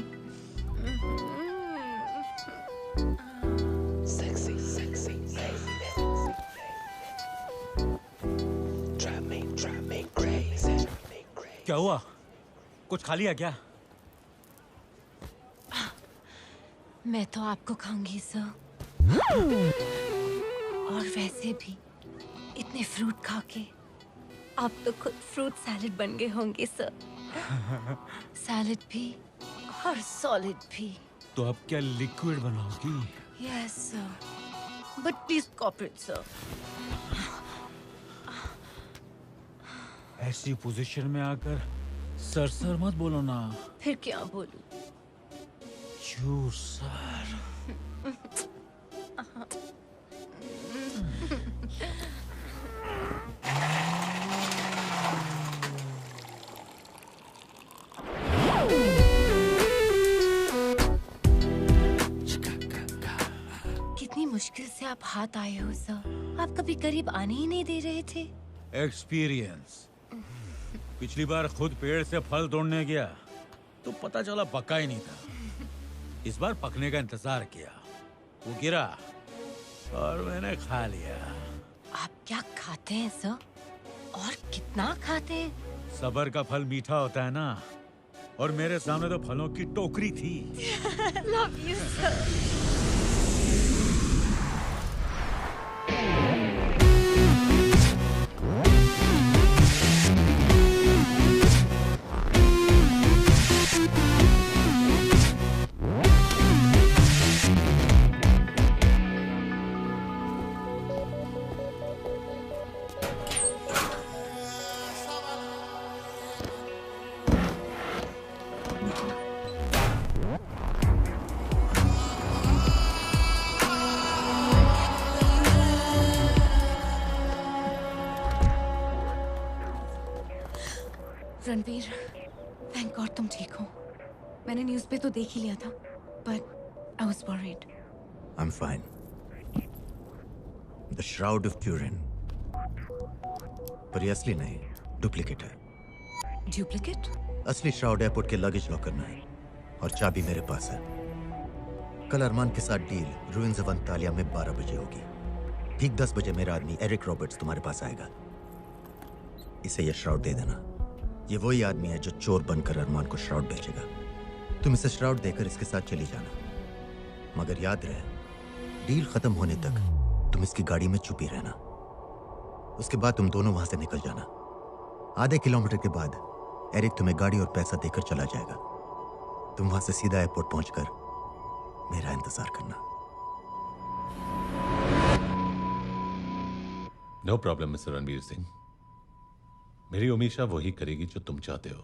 Speaker 2: Sexy, sexy, sexy. Drive me crazy.
Speaker 6: क्या हुआ? कुछ खा लिया क्या?
Speaker 11: मैं तो आपको खाऊंगी सर। और वैसे भी इतने फ्रूट खा के आप तो खुद फ्रूट सैलेड बन गए होंगे सर। सैलेड भी और सॉलिड भी।
Speaker 6: तो अब क्या लिक्विड बनाओगी?
Speaker 11: Yes sir, but please cooperate sir.
Speaker 6: ऐसी पोजीशन में आकर सर मत बोलो ना।
Speaker 11: फिर क्या बोलूं?
Speaker 6: You sir.
Speaker 11: कितनी मुश्किल से आप हाथ आए हो सर। आप कभी करीब आने ही नहीं दे रहे थे।
Speaker 6: एक्सपीरियंस। पिछली बार खुद पेड़ से फल तोड़ने गया तो पता चला पका ही नहीं था। इस बार पकने का इंतजार किया, वो गिरा और मैंने खा लिया।
Speaker 11: आप क्या खाते हैं सर? और कितना खाते हैं?
Speaker 6: सबर का फल मीठा होता है ना। और मेरे सामने तो फलों की टोकरी थी।
Speaker 11: Love you sir. Ranveer, thank God तुम ठीक हो। मैंने न्यूज़ पे तो देख ही लिया था, but I was worried.
Speaker 4: I'm fine. The Shroud of Turin. पर ये असली नहीं, डुप्लीकेट है।
Speaker 11: डुप्लीकेट?
Speaker 4: असली श्राउड एयरपोर्ट के लगेज लॉकर में है और चाबी मेरे पास है। कल अरमान के साथ डील रूइंस ऑफ अंतालिया में 12 बजे होगी। ठीक 10 बजे मेरा आदमी एरिक रॉबर्ट्स तुम्हारे पास आएगा। इसे ये श्राउड दे देना। ये वही आदमी है जो चोर बनकर अरमान को श्राउड बेचेगा। तुम इसे श्राउड देकर इसके साथ चली जाना, मगर याद रहे डील खत्म होने तक तुम इसकी गाड़ी में छुपी रहना। उसके बाद तुम दोनों वहां से निकल जाना। आधे किलोमीटर के बाद एरिक तुम्हें गाड़ी और पैसा देकर चला जाएगा। तुम वहां से सीधा एयरपोर्ट पहुंचकर मेरा इंतजार करना।
Speaker 10: No problem mister Ranveer Singh. मेरी उमीशा वही करेगी जो तुम चाहते हो,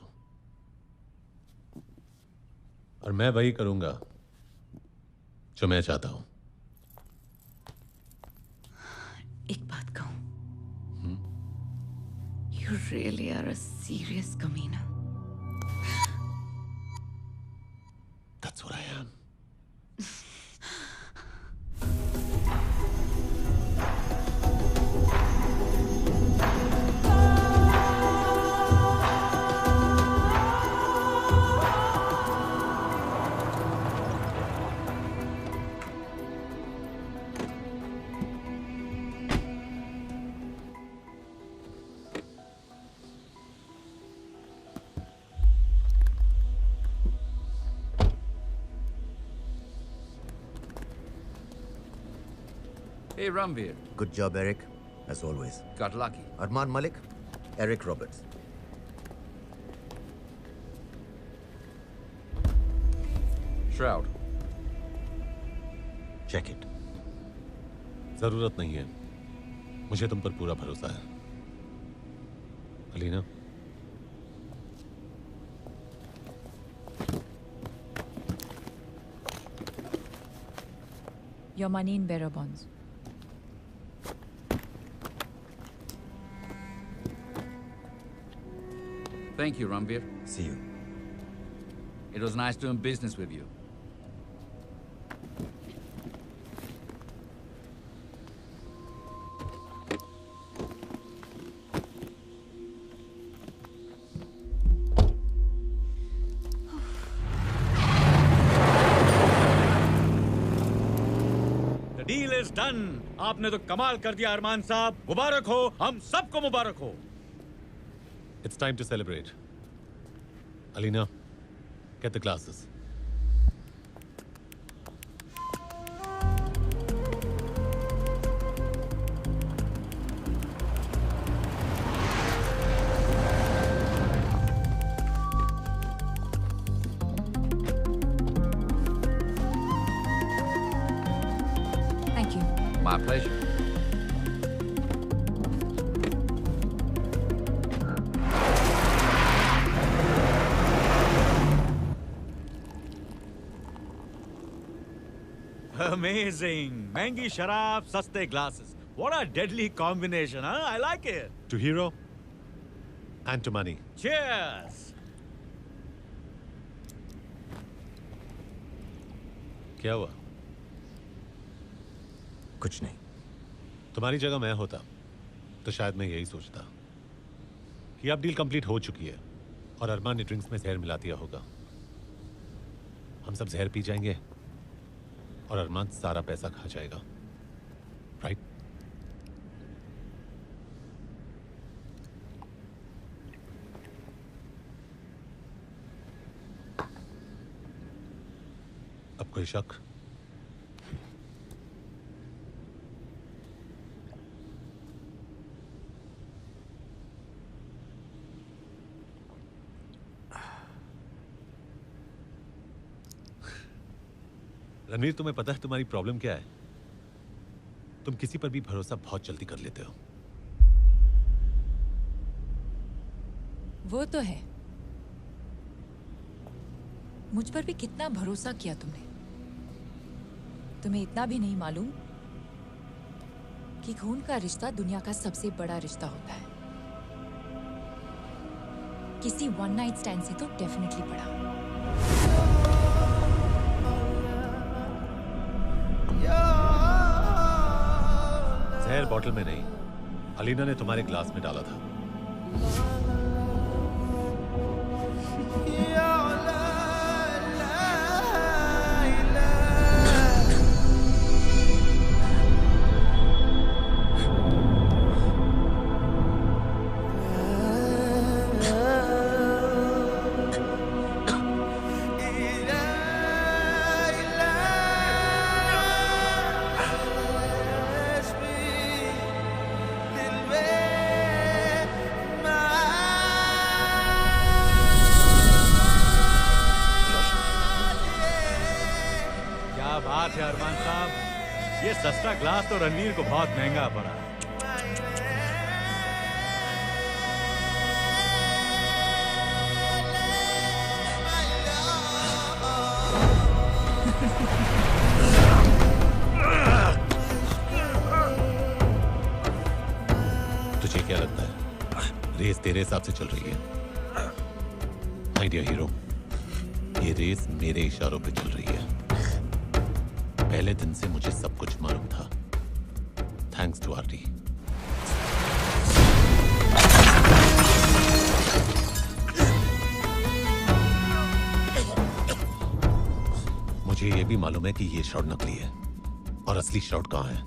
Speaker 10: और मैं वही करूंगा जो मैं चाहता हूं।
Speaker 11: एक बात कहूं, You really are a serious कमीना।
Speaker 10: That's what I am.
Speaker 2: Hey, Ranveer.
Speaker 4: Good job, Eric, as always.
Speaker 2: Got lucky.
Speaker 4: Arman Malik, Eric Roberts.
Speaker 2: Shroud.
Speaker 4: Check it.
Speaker 10: जरूरत नहीं है, मुझे तुम पर पूरा भरोसा है। Alina,
Speaker 12: Your money in bearer bonds.
Speaker 2: Thank you, Ranveer.
Speaker 4: See you.
Speaker 2: It was nice doing business with you.
Speaker 6: Done. आपने तो कमाल कर दिया अरमान साहब, मुबारक हो, हम सबको मुबारक हो।
Speaker 10: It's time to celebrate. Alina, get the glasses.
Speaker 12: Thank you.
Speaker 2: My pleasure.
Speaker 6: Amazing. महंगी शराब, सस्ते glasses. What a deadly combination, huh? I like it.
Speaker 10: To hero and to money.
Speaker 6: Cheers.
Speaker 10: क्या हुआ?
Speaker 4: कुछ नहीं।
Speaker 10: तुम्हारी जगह मैं होता तो शायद मैं यही सोचता कि अब डील कंप्लीट हो चुकी है और अरमान ने ड्रिंक्स में जहर मिला दिया होगा। हम सब जहर पी जाएंगे और अरमान सारा पैसा खा जाएगा, राइट? अब कोई शक? रणवीर, तुम्हें पता है तुम्हारी प्रॉब्लम क्या है? तुम किसी पर भी भरोसा बहुत जल्दी कर लेते हो।
Speaker 12: वो तो है। मुझ पर भी कितना भरोसा किया तुमने। तुम्हें इतना भी नहीं मालूम कि खून का रिश्ता दुनिया का सबसे बड़ा रिश्ता होता है। किसी वन नाइट स्टैंड से तो डेफिनेटली बड़ा।
Speaker 10: जहर बॉटल में नहीं, अलीना ने तुम्हारे ग्लास में डाला था।
Speaker 6: अरमान साहब, ये सस्ता ग्लास तो रणवीर को बहुत महंगा पड़ा।
Speaker 10: तुझे क्या लगता है रेस तेरे हिसाब से चल रही है? माय डियर हीरो, ये रेस मेरे इशारों पे चल रही है। पहले दिन से मुझे सब कुछ मालूम था, थैंक्स टू आरटी। मुझे ये भी मालूम है कि ये शॉट नकली है और असली शॉट कहाँ है।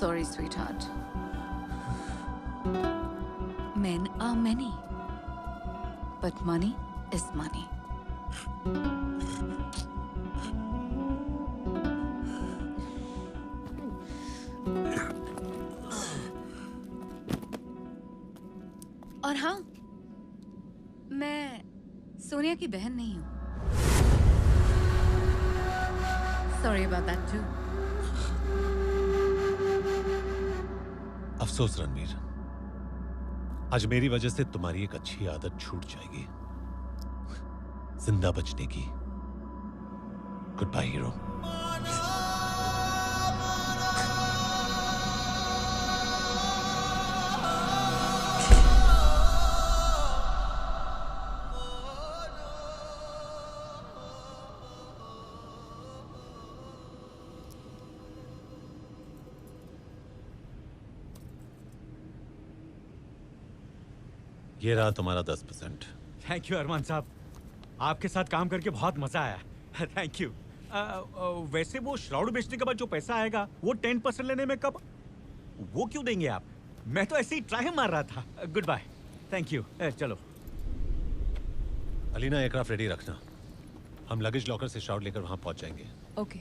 Speaker 16: Sorry, sweetheart. Men are many, but money is money. और हाँ, मैं सोनिया की बहन नहीं हूँ। Sorry about that too.
Speaker 10: अफसोस रणवीर, आज मेरी वजह से तुम्हारी एक अच्छी आदत छूट जाएगी, जिंदा बचने की। Goodbye hero. ये रहा तुम्हारा 10%।
Speaker 6: थैंक यू अरमान साहब, आपके साथ काम करके बहुत मजा आया। Thank you. वैसे वो श्राउड बेचने के बाद जो पैसा आएगा वो 10% लेने में कब, वो क्यों देंगे आप? मैं तो ऐसे ही ट्राई मार रहा था। Goodbye. Thank you. चलो।
Speaker 10: अलीना, एयरक्राफ्ट रेडी रखना, हम लगेज लॉकर से श्राउड लेकर वहां पहुंच जाएंगे।
Speaker 12: ओके।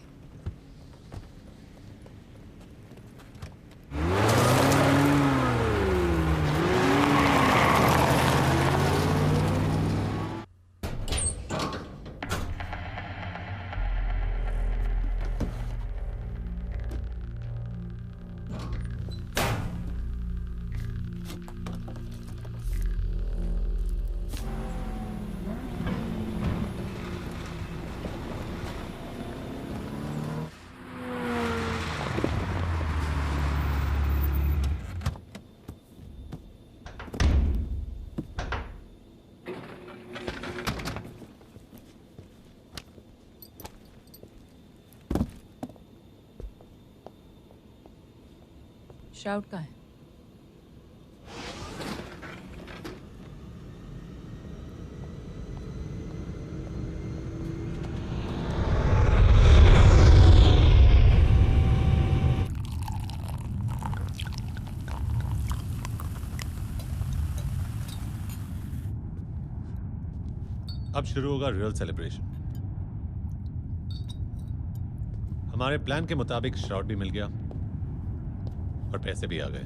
Speaker 12: श्राउड कहाँ है?
Speaker 10: अब शुरू होगा रियल सेलिब्रेशन। हमारे प्लान के मुताबिक श्राउड भी मिल गया और पैसे भी आ गए।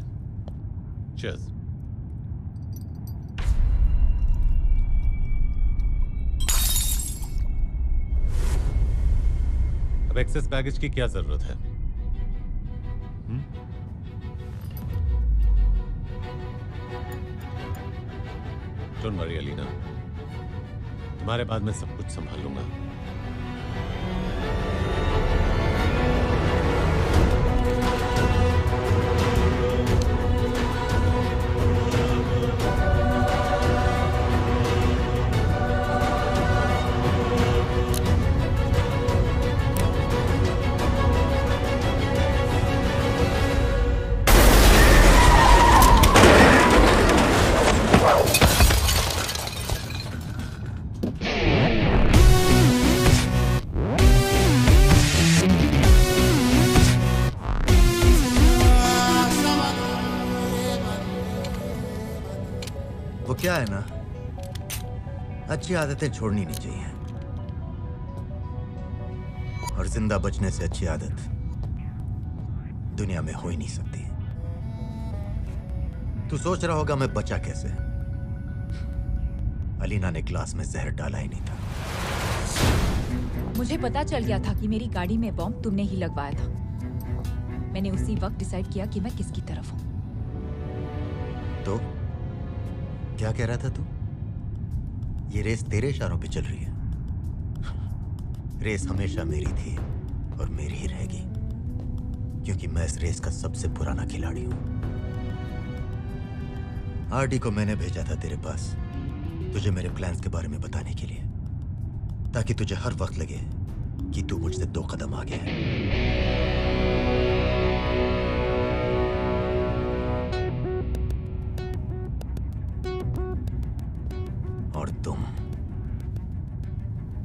Speaker 10: चीयर्स। अब एक्सेस बैगेज की क्या जरूरत है? डोंट वरी अलीना, तुम्हारे बाद मैं सब कुछ संभाल लूंगा।
Speaker 4: क्या है ना, अच्छी आदतें छोड़नी नहीं चाहिए, और जिंदा बचने से अच्छी आदत दुनिया में हो ही नहीं सकती। तू सोच रहा होगा मैं बचा कैसे? अलीना ने ग्लास में जहर डाला ही नहीं था।
Speaker 12: मुझे पता चल गया था कि मेरी गाड़ी में बॉम्ब तुमने ही लगवाया था। मैंने उसी वक्त डिसाइड किया कि मैं किसकी तरफ हूं।
Speaker 4: तो क्या कह रहा था तू? ये रेस तेरे इशारों पे चल रही है। रेस हमेशा मेरी थी और मेरी ही रहेगी, क्योंकि मैं इस रेस का सबसे पुराना खिलाड़ी हूं। आरडी को मैंने भेजा था तेरे पास तुझे मेरे प्लान्स के बारे में बताने के लिए, ताकि तुझे हर वक्त लगे कि तू मुझसे 2 कदम आगे है। और तुम,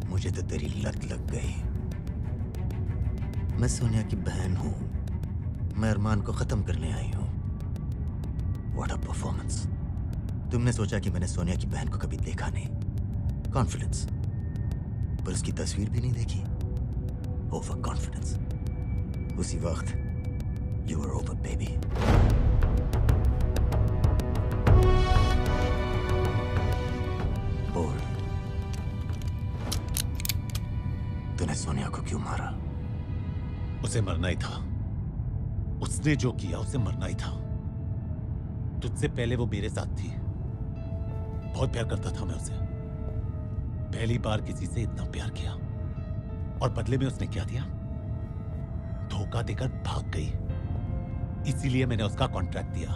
Speaker 4: मुझे तो तेरी लत लग गई। मैं सोनिया की बहन हूं, मैं अरमान को खत्म करने आई हूं। What a performance! तुमने सोचा कि मैंने सोनिया की बहन को कभी देखा नहीं। कॉन्फिडेंस, पर उसकी तस्वीर भी नहीं देखी। Over confidence. उसी वक्त यू आर ओवर बेबी। बोल, तूने सोनिया को क्यों मारा?
Speaker 10: उसे मरना ही था। उसने जो किया उसे मरना ही था। तुझसे पहले वो मेरे साथ थी। बहुत प्यार करता था मैं उसे। पहली बार किसी से इतना प्यार किया, और बदले में उसने क्या दिया? धोखा देकर भाग गई। इसीलिए मैंने उसका कॉन्ट्रैक्ट दिया।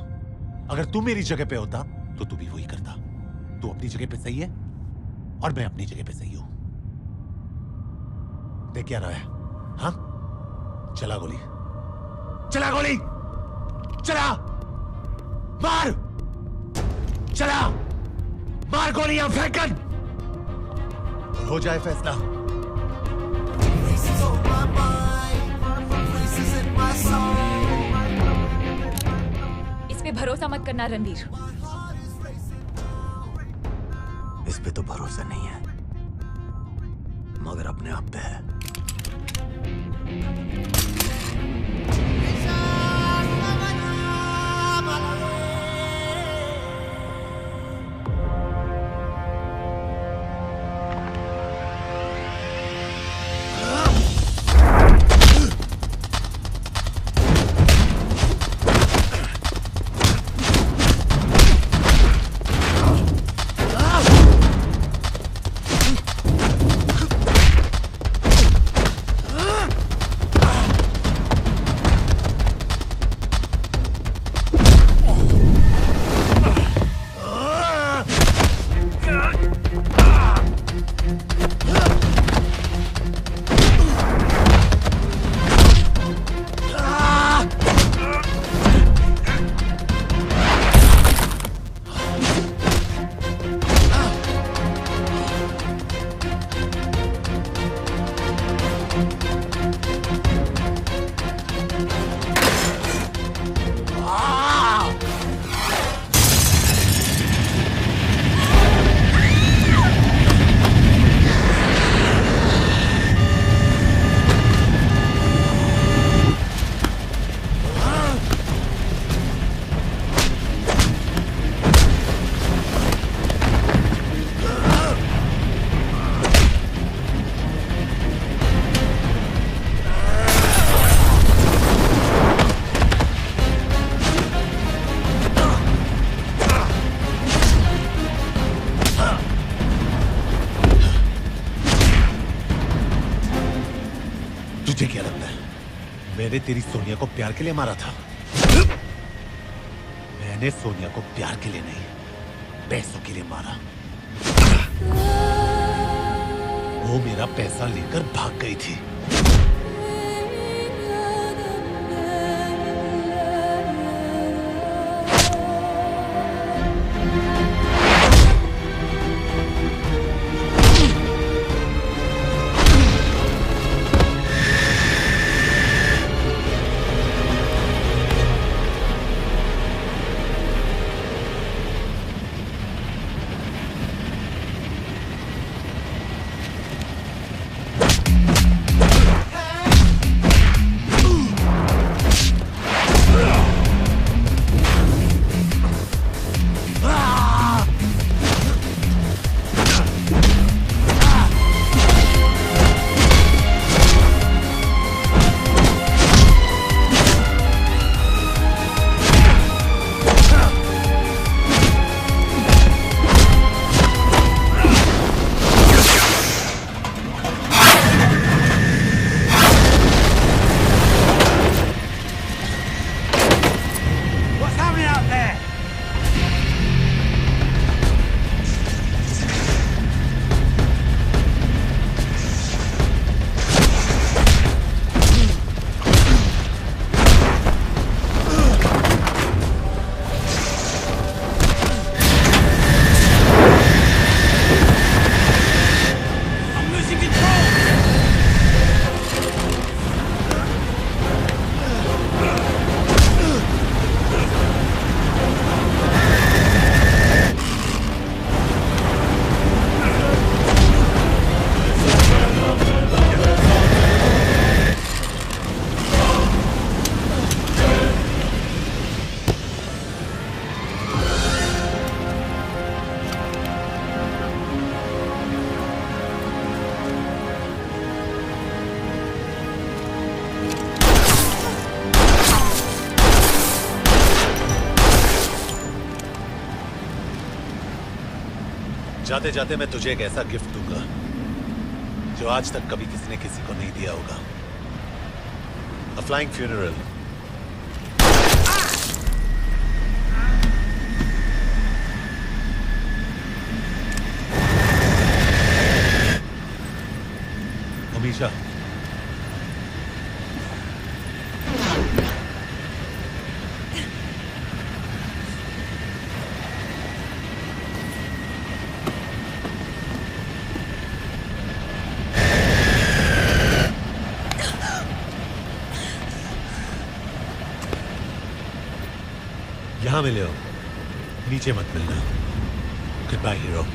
Speaker 10: अगर तू मेरी जगह पे होता तो तू भी वही करता। तू अपनी जगह पे सही है और मैं अपनी जगह पे सही हूं। देख क्या रहा है? हाँ, चला गोली, चला गोली, चला, मार, चला।
Speaker 4: गोलियां फेंकन और हो जाए फैसला।
Speaker 12: इस पे भरोसा मत करना रणवीर।
Speaker 4: इस पे तो भरोसा नहीं है, मगर अपने आप पे है।
Speaker 10: तुझे क्या लगता है मैंने तेरी सोनिया को प्यार के लिए मारा था? मैंने सोनिया को प्यार के लिए नहीं, पैसों के लिए मारा। वो मेरा पैसा लेकर भाग गई थी। जाते जाते मैं तुझे एक ऐसा गिफ्ट दूंगा जो आज तक कभी किसी ने किसी को नहीं दिया होगा। A flying funeral. अमीशा, मिले हो नीचे मत मिलना। Good bye hero.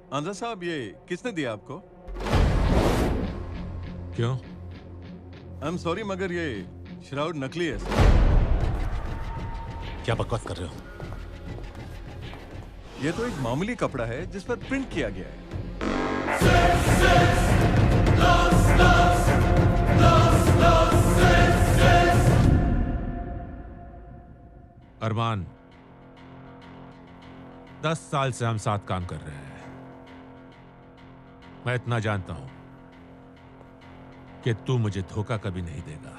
Speaker 13: आंजा साहब, ये किसने दिया आपको?
Speaker 10: क्यों?
Speaker 13: आई एम सॉरी मगर ये श्राउड नकली है।
Speaker 10: क्या बकवास कर रहे हो?
Speaker 13: ये तो एक मामूली कपड़ा है जिस पर प्रिंट किया गया है।
Speaker 8: अरमान, 10 साल से हम साथ काम कर रहे हैं। मैं इतना जानता हूं कि तू मुझे धोखा कभी नहीं देगा।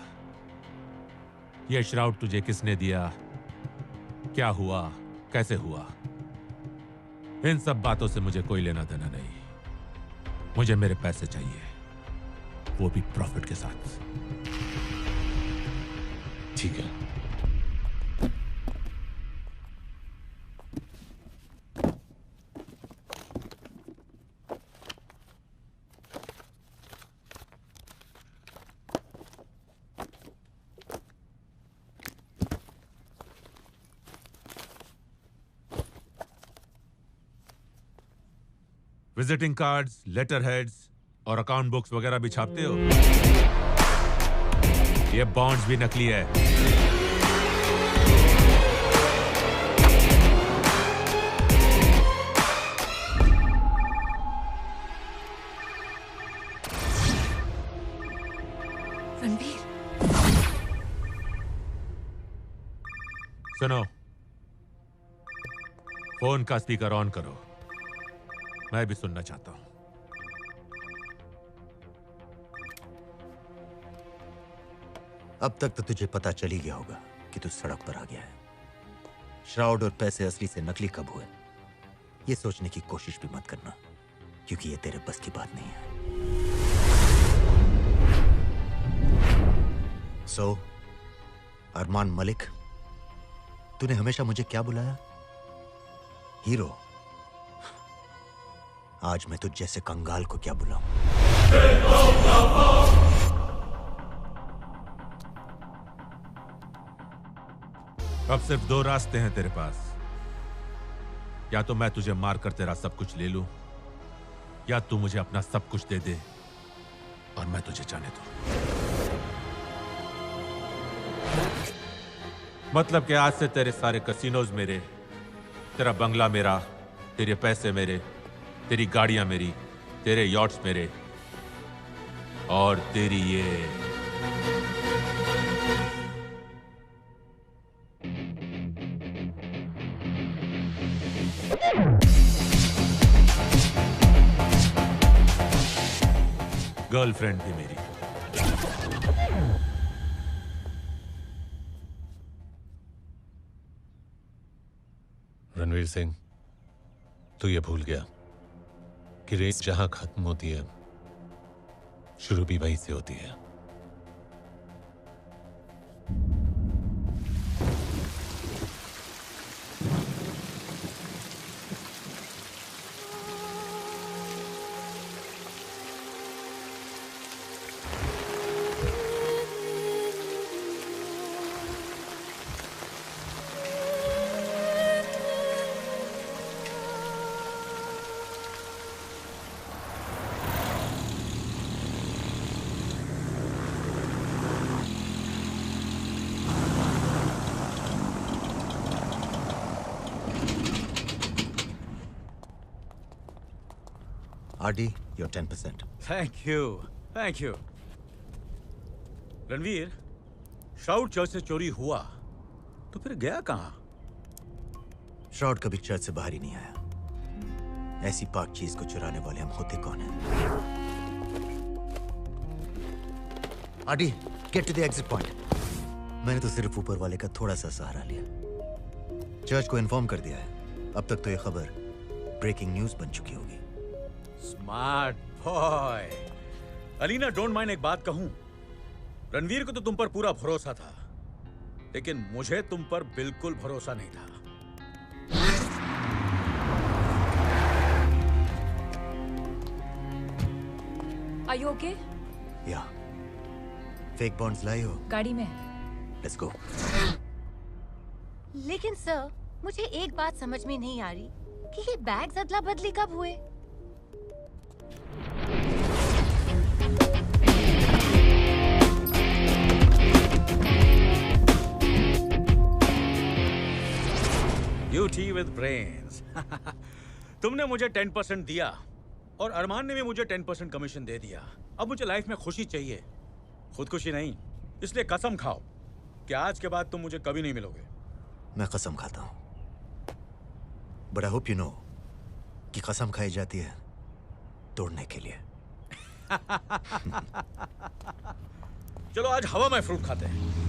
Speaker 8: यह श्राउड तुझे किसने दिया, क्या हुआ, कैसे हुआ, इन सब बातों से मुझे कोई लेना देना नहीं। मुझे मेरे पैसे चाहिए, वो भी प्रॉफिट के साथ।
Speaker 10: ठीक है।
Speaker 8: विजिटिंग कार्ड्स, लेटर हेड्स और अकाउंट बुक्स वगैरह भी छापते हो? ये बॉन्ड्स भी नकली है।
Speaker 16: रणवीर,
Speaker 8: सुनो, फोन का स्पीकर ऑन करो, मैं भी सुनना चाहता हूं।
Speaker 4: अब तक तो तुझे पता चल ही गया होगा कि तू सड़क पर आ गया है। श्राउड और पैसे असली से नकली कब हुए, ये सोचने की कोशिश भी मत करना, क्योंकि ये तेरे बस की बात नहीं है। सो, अरमान मलिक, तूने हमेशा मुझे क्या बुलाया? हीरो। आज मैं तुझ जैसे कंगाल को क्या बुलाऊं?
Speaker 8: अब सिर्फ 2 रास्ते हैं तेरे पास। या तो मैं तुझे मारकर तेरा सब कुछ ले लूं, या तू मुझे अपना सब कुछ दे दे और मैं तुझे जाने दूं। मतलब कि आज से तेरे सारे कसिनोज मेरे, तेरा बंगला मेरा, तेरे पैसे मेरे, तेरी गाड़ियां मेरी, तेरे यॉट्स मेरे, और तेरी ये गर्लफ्रेंड भी मेरी।
Speaker 10: रणवीर सिंह, तू ये भूल गया कि रेस जहां खत्म होती है, शुरू भी वहीं से होती है।
Speaker 4: RD, you're 10%.
Speaker 6: Thank you. Ranveer, shroud church से चोरी हुआ तो फिर गया कहाँ?
Speaker 4: श्राउड कभी चर्च से बाहर ही नहीं आया। ऐसी पाक चीज को चुराने वाले हम होते कौन हैं? RD, get to the exit point. मैंने तो सिर्फ ऊपर वाले का थोड़ा सा सहारा लिया। चर्च को इन्फॉर्म कर दिया है। अब तक तो ये खबर ब्रेकिंग न्यूज बन चुकी होगी।
Speaker 6: Smart boy. Alina, don't mind एक बात कहूं? रणवीर को तो तुम पर पूरा भरोसा था, लेकिन मुझे तुम पर बिल्कुल भरोसा नहीं था।
Speaker 12: Are you okay?
Speaker 4: या फेक बॉन्ड्स लाई हो?
Speaker 12: गाड़ी में।
Speaker 4: Let's go.
Speaker 11: लेकिन सर, मुझे एक बात समझ में नहीं आ रही कि ये बैग्स अदला बदली कब हुए?
Speaker 6: Beauty with brains. तुमने मुझे 10% दिया और अरमान ने भी मुझे 10% कमीशन दे दिया। अब मुझे लाइफ में खुशी चाहिए, खुदकुशी नहीं। इसलिए कसम खाओ कि आज के बाद तुम मुझे कभी नहीं मिलोगे।
Speaker 4: मैं कसम खाता हूं, but I hope you know कि कसम खाई जाती है तोड़ने के लिए।
Speaker 6: चलो आज हवा में फ्रूट खाते हैं।